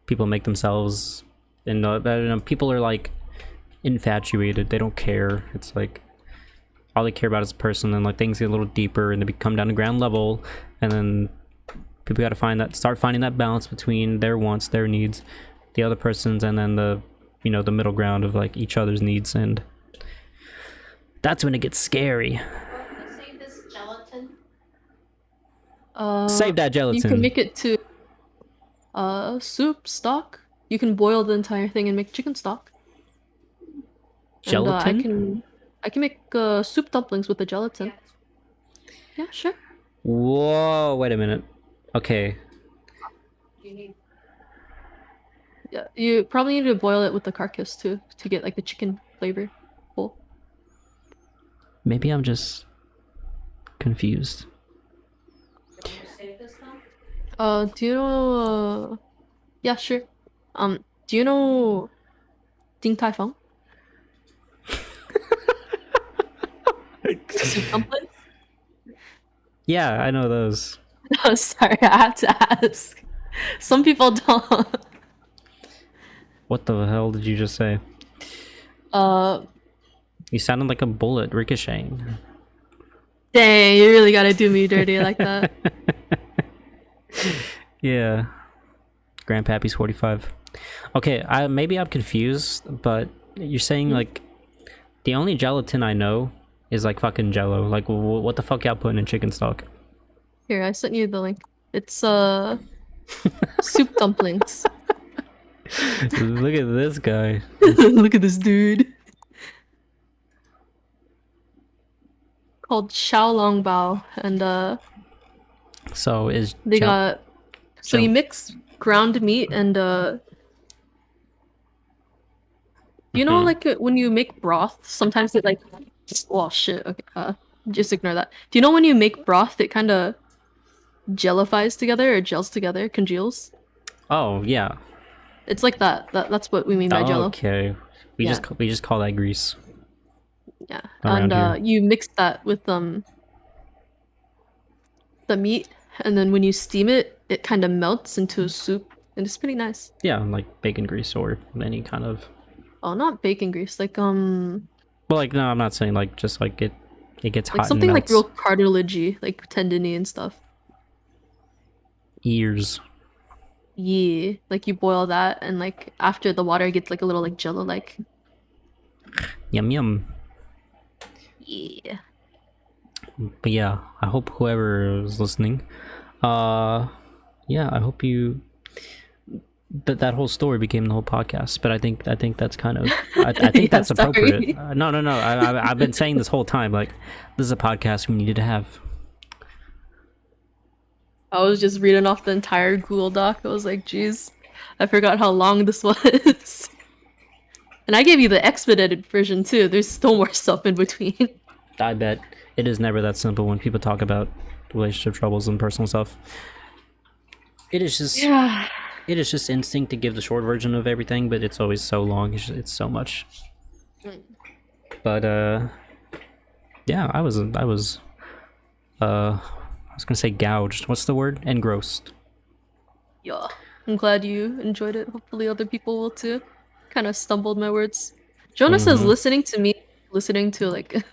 [SPEAKER 1] people make themselves, and people are like infatuated. They don't care. It's like all they care about is a person, and like things get a little deeper, and they come down to ground level, and then people got to start finding that balance between their wants, their needs, the other person's, and then the the middle ground of like each other's needs, and that's when it gets scary.
[SPEAKER 3] Save this gelatin.
[SPEAKER 1] Save that gelatin.
[SPEAKER 2] You can make it to soup stock. You can boil the entire thing and make chicken stock.
[SPEAKER 1] Gelatin?
[SPEAKER 2] And I can make soup dumplings with the gelatin. Yeah, sure.
[SPEAKER 1] Whoa! Wait a minute. Okay.
[SPEAKER 3] You need
[SPEAKER 2] Yeah, you probably need to boil it with the carcass too to get like the chicken flavor full.
[SPEAKER 1] Maybe I'm just confused.
[SPEAKER 3] to save this now.
[SPEAKER 2] Do you know? Yeah, sure. Do you know Ding Tai Fung? Soup dumplings?
[SPEAKER 1] Yeah, I know those.
[SPEAKER 2] No, sorry, I had to ask. Some people don't.
[SPEAKER 1] What the hell did you just say?
[SPEAKER 2] Uh,
[SPEAKER 1] You sounded like a bullet ricocheting.
[SPEAKER 2] Dang, you really gotta do me dirty like that.
[SPEAKER 1] Yeah. Grandpappy's 45. Okay, maybe I'm confused, but you're saying like the only gelatin I know is like fucking Jello. Like, what the fuck y'all putting in chicken stock?
[SPEAKER 2] Here, I sent you the link. It's soup dumplings.
[SPEAKER 1] Look at this guy.
[SPEAKER 2] Look at this dude. Called Xiaolongbao, and
[SPEAKER 1] So is
[SPEAKER 2] they got. So you
[SPEAKER 1] Gel-
[SPEAKER 2] mix ground meat and you know, like when you make broth, sometimes it like. Oh shit. Okay. Just ignore that. Do you know when you make broth, it kind of jellifies together or gels together, congeals?
[SPEAKER 1] Oh yeah.
[SPEAKER 2] It's like that. That's what we mean by jello.
[SPEAKER 1] Okay. We
[SPEAKER 2] Yeah.
[SPEAKER 1] just call that grease.
[SPEAKER 2] Yeah.
[SPEAKER 1] Around
[SPEAKER 2] And you mix that with the meat, and then when you steam it, it kind of melts into a soup, and it's pretty nice.
[SPEAKER 1] Yeah, like bacon grease or any kind of.
[SPEAKER 2] Oh, not bacon grease, like
[SPEAKER 1] Well, like no, I'm not saying like just like it It gets
[SPEAKER 2] Like
[SPEAKER 1] hot
[SPEAKER 2] something
[SPEAKER 1] and
[SPEAKER 2] like
[SPEAKER 1] melts.
[SPEAKER 2] real cartilagey, like tendony and stuff.
[SPEAKER 1] Ears.
[SPEAKER 2] Yeah, like you boil that, and like after the water gets like a little like jello like.
[SPEAKER 1] Yum yum.
[SPEAKER 2] Yeah.
[SPEAKER 1] But yeah, I hope whoever is listening, yeah, I hope you that whole story became the whole podcast. But I think that's kind of I think
[SPEAKER 2] Yeah,
[SPEAKER 1] that's appropriate.
[SPEAKER 2] sorry.
[SPEAKER 1] No. I've been saying this whole time, like, this is a podcast we needed to have.
[SPEAKER 2] I was just reading off the entire Google Doc. I was like, geez, I forgot how long this was. And I gave you the expedited version too. There's still more stuff in between.
[SPEAKER 1] I bet it is never that simple when people talk about relationship troubles and personal stuff. It is just
[SPEAKER 2] Yeah.
[SPEAKER 1] it is just instinct to give the short version of everything, but it's always so long. It's so much. But yeah, I was gonna say gouged. What's the word? Engrossed.
[SPEAKER 2] Yeah. I'm glad you enjoyed it. Hopefully other people will too. Kind of stumbled my words. Jonah says listening to like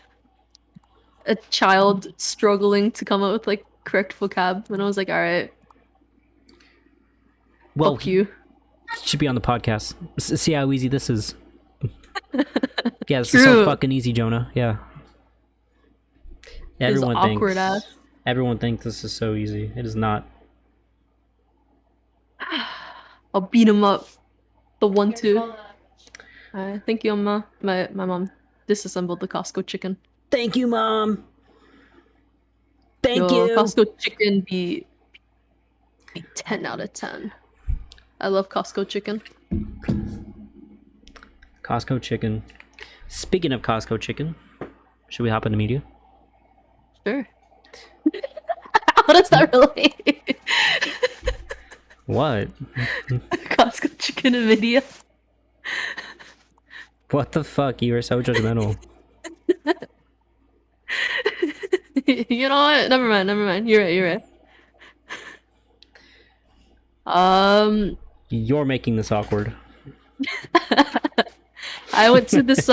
[SPEAKER 2] a child struggling to come up with like correct vocab, and I was like, all right,
[SPEAKER 1] Well,
[SPEAKER 2] fuck you.
[SPEAKER 1] he should be on the podcast. See how easy this is. Yeah, this is so
[SPEAKER 2] True.
[SPEAKER 1] fucking easy, Jonah. Yeah.
[SPEAKER 2] His awkward ass.
[SPEAKER 1] Everyone thinks this is so easy. It is not.
[SPEAKER 2] I'll beat him up. The 1-2.
[SPEAKER 3] Careful,
[SPEAKER 2] Thank you, Amma. My mom disassembled the Costco chicken.
[SPEAKER 1] Thank you, Mom. Thank
[SPEAKER 2] Yo,
[SPEAKER 1] you.
[SPEAKER 2] Costco chicken be 10 out of 10. I love Costco chicken.
[SPEAKER 1] Costco chicken. Speaking of Costco chicken, should we hop into media?
[SPEAKER 2] Sure. How does that relate?
[SPEAKER 1] What?
[SPEAKER 2] Costco chicken and media.
[SPEAKER 1] What the fuck? You are so judgmental.
[SPEAKER 2] You know what? Never mind. You're right.
[SPEAKER 1] You're making this awkward.
[SPEAKER 2] I went to this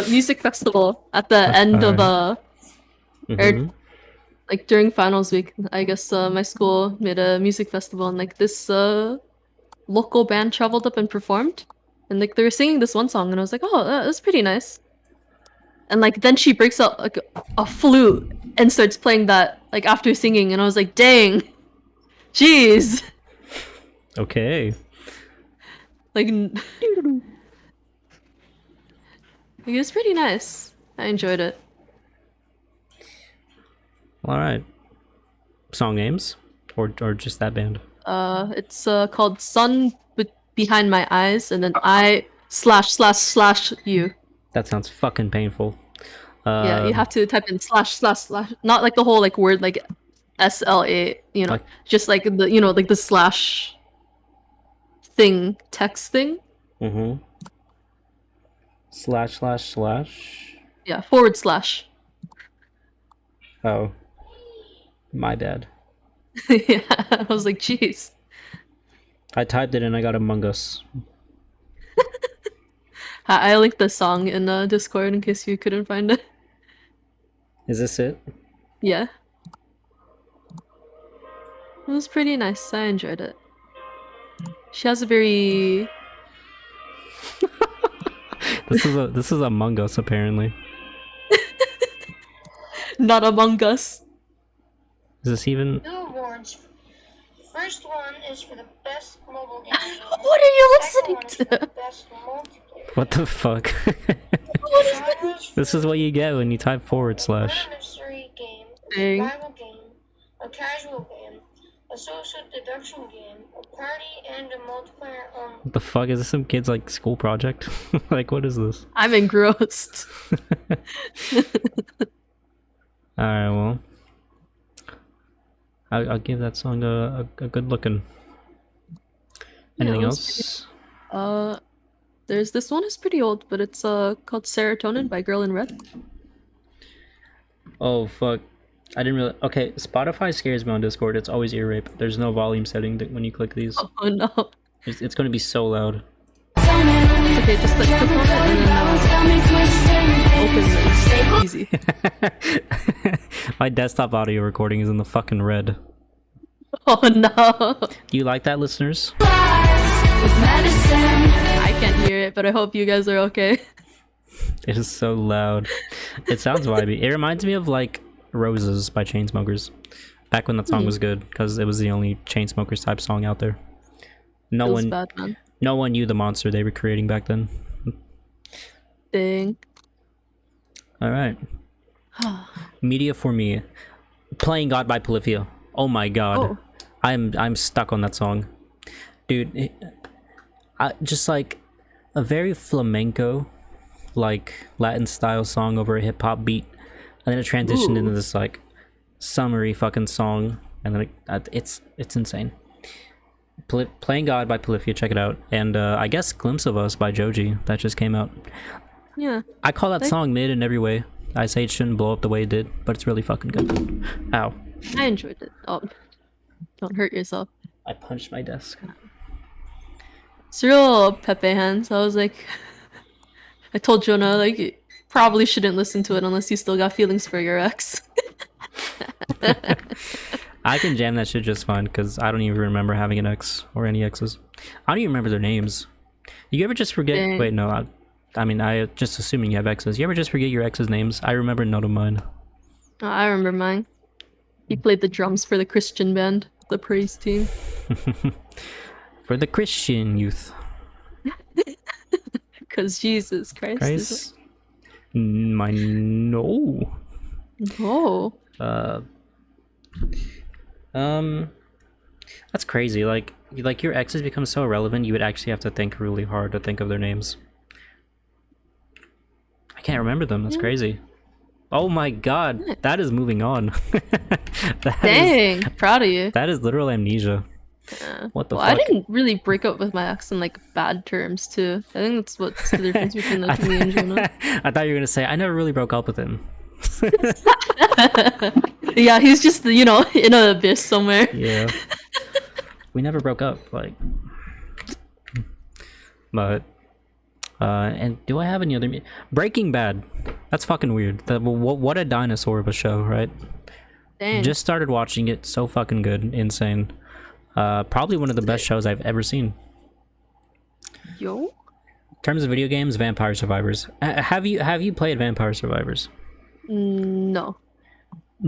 [SPEAKER 2] music festival at the end of
[SPEAKER 1] Mhm.
[SPEAKER 2] like during finals week. I guess my school made a music festival, and like this local band traveled up and performed, and like they were singing this one song, and I was like, oh, that's pretty nice. And like then she breaks out like a flute and starts playing that like after singing, and I was like, dang, jeez.
[SPEAKER 1] Okay.
[SPEAKER 2] Like, it was pretty nice. I enjoyed it.
[SPEAKER 1] All right. Song names, or just that band.
[SPEAKER 2] It's called Sun Behind My Eyes, and then I//you.
[SPEAKER 1] That sounds fucking painful.
[SPEAKER 2] Yeah, you have to type in //, not like the whole like word like SLA, you know,
[SPEAKER 1] Like-
[SPEAKER 2] just like the like the slash thing, text thing.
[SPEAKER 1] Mm-hmm. //.
[SPEAKER 2] Yeah, /.
[SPEAKER 1] Oh. My bad.
[SPEAKER 2] Yeah, I was like, jeez.
[SPEAKER 1] I typed it and I got Among Us.
[SPEAKER 2] I linked the song in Discord in case you couldn't find it.
[SPEAKER 1] Is this it?
[SPEAKER 2] Yeah. It was pretty nice. I enjoyed it. She has a very
[SPEAKER 1] This is Among Us apparently.
[SPEAKER 2] not Among Us.
[SPEAKER 1] Is this even?
[SPEAKER 4] Two awards. First one is for the best mobile game.
[SPEAKER 2] What are you
[SPEAKER 4] Second
[SPEAKER 2] listening
[SPEAKER 4] one is for
[SPEAKER 2] to?
[SPEAKER 4] the best multiplayer.
[SPEAKER 1] What the fuck?
[SPEAKER 4] Genres for
[SPEAKER 1] This is what you get when you type //
[SPEAKER 4] a murder mystery game, a
[SPEAKER 2] Dang.
[SPEAKER 4] survival game, a casual game, a social deduction game, a party, and a multiplayer.
[SPEAKER 1] What the fuck is this? Some kid's like school project? Like, what is this?
[SPEAKER 2] I'm engrossed.
[SPEAKER 1] All right, well, I'll give that song a good looking. Anything
[SPEAKER 2] it was
[SPEAKER 1] else?
[SPEAKER 2] There's this one is pretty old, but it's called Serotonin by Girl in Red.
[SPEAKER 1] Oh fuck! I didn't really. Okay, Spotify scares me on Discord. It's always ear rape. There's no volume setting when you click these.
[SPEAKER 2] Oh no.
[SPEAKER 1] It's going to be so loud.
[SPEAKER 2] Okay, just like click on it and then open it. Easy.
[SPEAKER 1] My desktop audio recording is in the fucking red.
[SPEAKER 2] Oh no.
[SPEAKER 1] Do you like that, listeners?
[SPEAKER 2] I can't hear it, but I hope you guys are okay.
[SPEAKER 1] It is so loud. It sounds vibey. It reminds me of like Roses by Chainsmokers. Back when that song was good, because it was the only Chainsmokers type song out there. No
[SPEAKER 2] Feels
[SPEAKER 1] one,
[SPEAKER 2] bad, man.
[SPEAKER 1] no one knew the monster they were creating back then.
[SPEAKER 2] Dang.
[SPEAKER 1] All right. Media for me. Playing God by Polyphia. Oh my god.
[SPEAKER 2] Oh.
[SPEAKER 1] I'm stuck on that song. Dude, just like a very flamenco, like Latin style song over a hip hop beat, and then it transitioned into this like summery fucking song, and then it's insane. Playing God by Polyphia, check it out. And I guess Glimpse of Us by Joji, that just came out.
[SPEAKER 2] Yeah.
[SPEAKER 1] I call that song mid in every way. I say it shouldn't blow up the way it did, but it's really fucking good. Ow.
[SPEAKER 2] I enjoyed it. Oh, don't hurt yourself.
[SPEAKER 1] I punched my desk.
[SPEAKER 2] It's real Pepe hands. I was like, I told Jonah, like, you probably shouldn't listen to it unless you still got feelings for your ex.
[SPEAKER 1] I can jam that shit just fine, because I don't even remember having an ex or any exes. I don't even remember their names. You ever just forget?
[SPEAKER 2] Dang.
[SPEAKER 1] Wait, no. I mean, I just assuming you have exes. You ever just forget your ex's names? I remember none of mine.
[SPEAKER 2] Oh, I remember mine. He played the drums for the Christian band, the praise team.
[SPEAKER 1] For the Christian youth.
[SPEAKER 2] Because Jesus Christ.
[SPEAKER 1] Christ? My no.
[SPEAKER 2] Oh.
[SPEAKER 1] That's crazy. Like your exes become so irrelevant, you would actually have to think really hard to think of their names. I can't remember them. That's crazy. Oh my god, that is moving on.
[SPEAKER 2] Dang, proud of you.
[SPEAKER 1] That is literal amnesia.
[SPEAKER 2] Yeah.
[SPEAKER 1] What the
[SPEAKER 2] well,
[SPEAKER 1] fuck?
[SPEAKER 2] I didn't really break up with my ex in like bad terms too. I think that's what's the difference between like me and Jonah.
[SPEAKER 1] I thought you were gonna say I never really broke up with him.
[SPEAKER 2] Yeah, he's just in an abyss somewhere.
[SPEAKER 1] Yeah. We never broke up, like. But and do I have any other Breaking Bad? That's fucking weird. What a dinosaur of a show, right?
[SPEAKER 2] Dang.
[SPEAKER 1] Just started watching it. So fucking good, insane. Probably one of the best shows I've ever seen.
[SPEAKER 2] Yo.
[SPEAKER 1] In terms of video games, Vampire Survivors. Have you played Vampire Survivors?
[SPEAKER 2] No.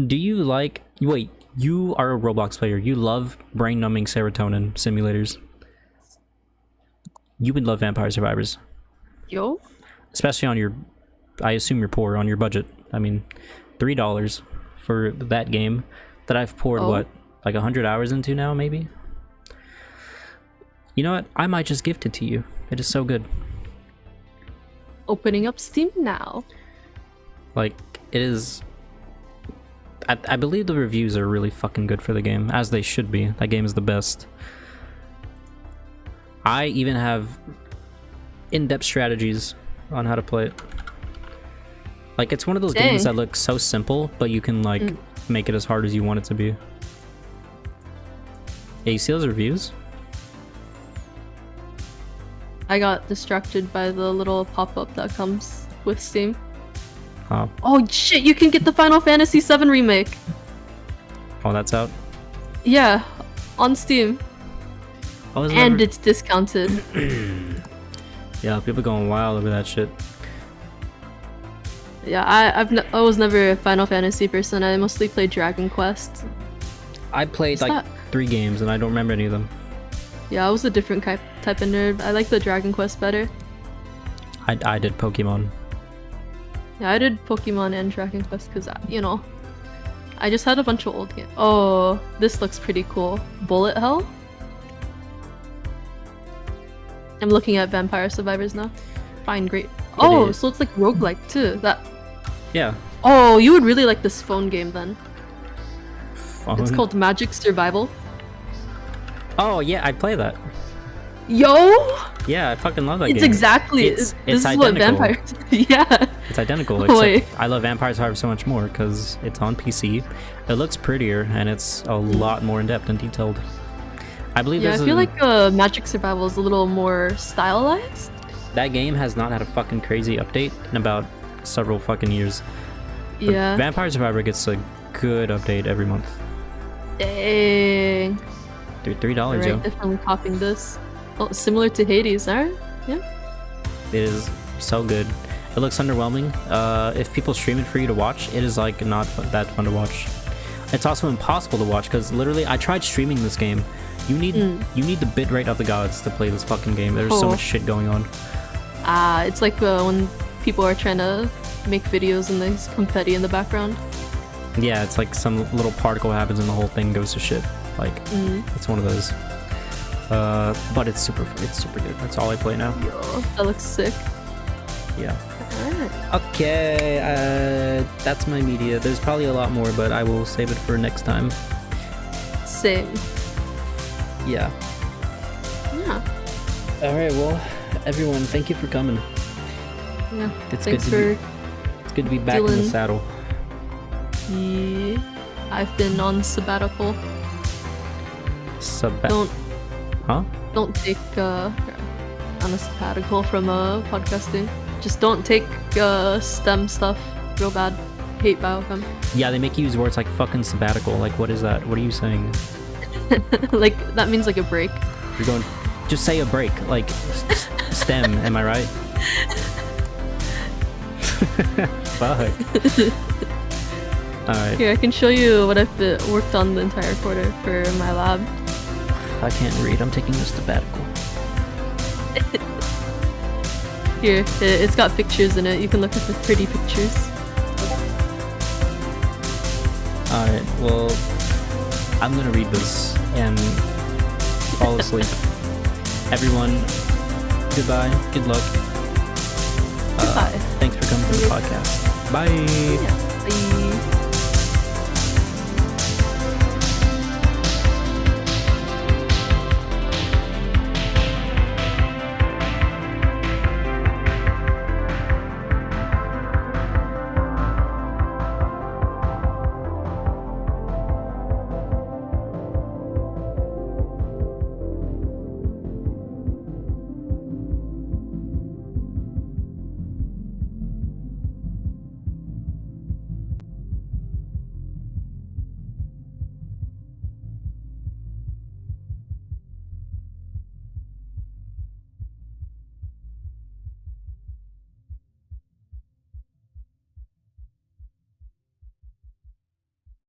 [SPEAKER 1] Do you like? Wait, you are a Roblox player. You love brain-numbing serotonin simulators. You would love Vampire Survivors.
[SPEAKER 2] Yo.
[SPEAKER 1] Especially on your, I assume you're poor, on your budget. I mean, $3 for that game that I've poured what, like 100 hours into now, maybe? You know what? I might just gift it to you. It is so good.
[SPEAKER 2] Opening up Steam now.
[SPEAKER 1] Like, it is... I believe the reviews are really fucking good for the game, as they should be. That game is the best. I even have in-depth strategies on how to play it. Like, it's one of those games that look so simple, but you can, like, make it as hard as you want it to be. Yeah, you see those reviews?
[SPEAKER 2] I got distracted by the little pop-up that comes with Steam.
[SPEAKER 1] Oh.
[SPEAKER 2] Oh shit, you can get the Final Fantasy VII Remake!
[SPEAKER 1] Oh, that's out?
[SPEAKER 2] Yeah, on Steam. And it's discounted.
[SPEAKER 1] Yeah, people going wild over that shit.
[SPEAKER 2] Yeah, I was never a Final Fantasy person. I mostly played Dragon Quest.
[SPEAKER 1] I played like 3 games and I don't remember any of them.
[SPEAKER 2] Yeah, I was a different type of nerd. I like the Dragon Quest better.
[SPEAKER 1] I did Pokemon.
[SPEAKER 2] Yeah, I did Pokemon and Dragon Quest because, I just had a bunch of old games. Oh, this looks pretty cool. Bullet Hell? I'm looking at Vampire Survivors now. Fine, great. Oh, so it's like roguelike too.
[SPEAKER 1] Yeah.
[SPEAKER 2] Oh, you would really like this phone game then.
[SPEAKER 1] Phone?
[SPEAKER 2] It's called Magic Survival.
[SPEAKER 1] Oh yeah, I'd play that.
[SPEAKER 2] Yo!
[SPEAKER 1] Yeah, I fucking love that game.
[SPEAKER 2] It's exactly.
[SPEAKER 1] It's
[SPEAKER 2] this is
[SPEAKER 1] identical.
[SPEAKER 2] what vampires. Yeah.
[SPEAKER 1] It's identical. Except I love Vampire Survivors so much more because it's on PC. It looks prettier and it's a lot more in depth and detailed. I believe.
[SPEAKER 2] Yeah, I feel like Magic Survival is a little more stylized.
[SPEAKER 1] That game has not had a fucking crazy update in about several fucking years. But
[SPEAKER 2] yeah.
[SPEAKER 1] Vampire Survivor gets a good update every month.
[SPEAKER 2] Dang.
[SPEAKER 1] $3,
[SPEAKER 2] Alright,
[SPEAKER 1] yo.
[SPEAKER 2] definitely copying this. Oh, similar to Hades, alright? Yeah.
[SPEAKER 1] It is so good. It looks underwhelming. If people stream it for you to watch, it is like not that fun to watch. It's also impossible to watch because literally I tried streaming this game. You need the bitrate of the gods to play this fucking game. There's so much shit going on.
[SPEAKER 2] It's like when people are trying to make videos and there's confetti in the background.
[SPEAKER 1] Yeah, it's like some little particle happens and the whole thing goes to shit. Like it's one of those. But it's super good. That's all I play now.
[SPEAKER 2] Yo, that looks sick.
[SPEAKER 1] Yeah.
[SPEAKER 2] Alright.
[SPEAKER 1] Okay, that's my media. There's probably a lot more, but I will save it for next time.
[SPEAKER 2] Same.
[SPEAKER 1] Yeah.
[SPEAKER 2] Yeah.
[SPEAKER 1] Alright, well, everyone, thank you for coming.
[SPEAKER 2] Yeah.
[SPEAKER 1] It's
[SPEAKER 2] Thanks
[SPEAKER 1] good
[SPEAKER 2] for
[SPEAKER 1] it's good to be back in the
[SPEAKER 2] dealing-
[SPEAKER 1] saddle.
[SPEAKER 2] Yeah. I've been on sabbatical. Don't take on a sabbatical from podcasting. Just don't take STEM stuff real bad. Hate biochem.
[SPEAKER 1] Yeah, they make you use words like fucking sabbatical. Like, what is that? What are you saying?
[SPEAKER 2] Like that means like a break.
[SPEAKER 1] You're going, just say a break. Like, STEM, am I right? Fuck. Alright.
[SPEAKER 2] Here, I can show you what I've worked on the entire quarter for my lab.
[SPEAKER 1] I can't read. I'm taking a sabbatical.
[SPEAKER 2] Here, it's got pictures in it. You can look at the pretty pictures.
[SPEAKER 1] Alright, well, I'm gonna read this and fall asleep. Everyone, goodbye, good luck.
[SPEAKER 2] Goodbye.
[SPEAKER 1] Thanks for coming to the podcast. Bye!
[SPEAKER 2] Yeah.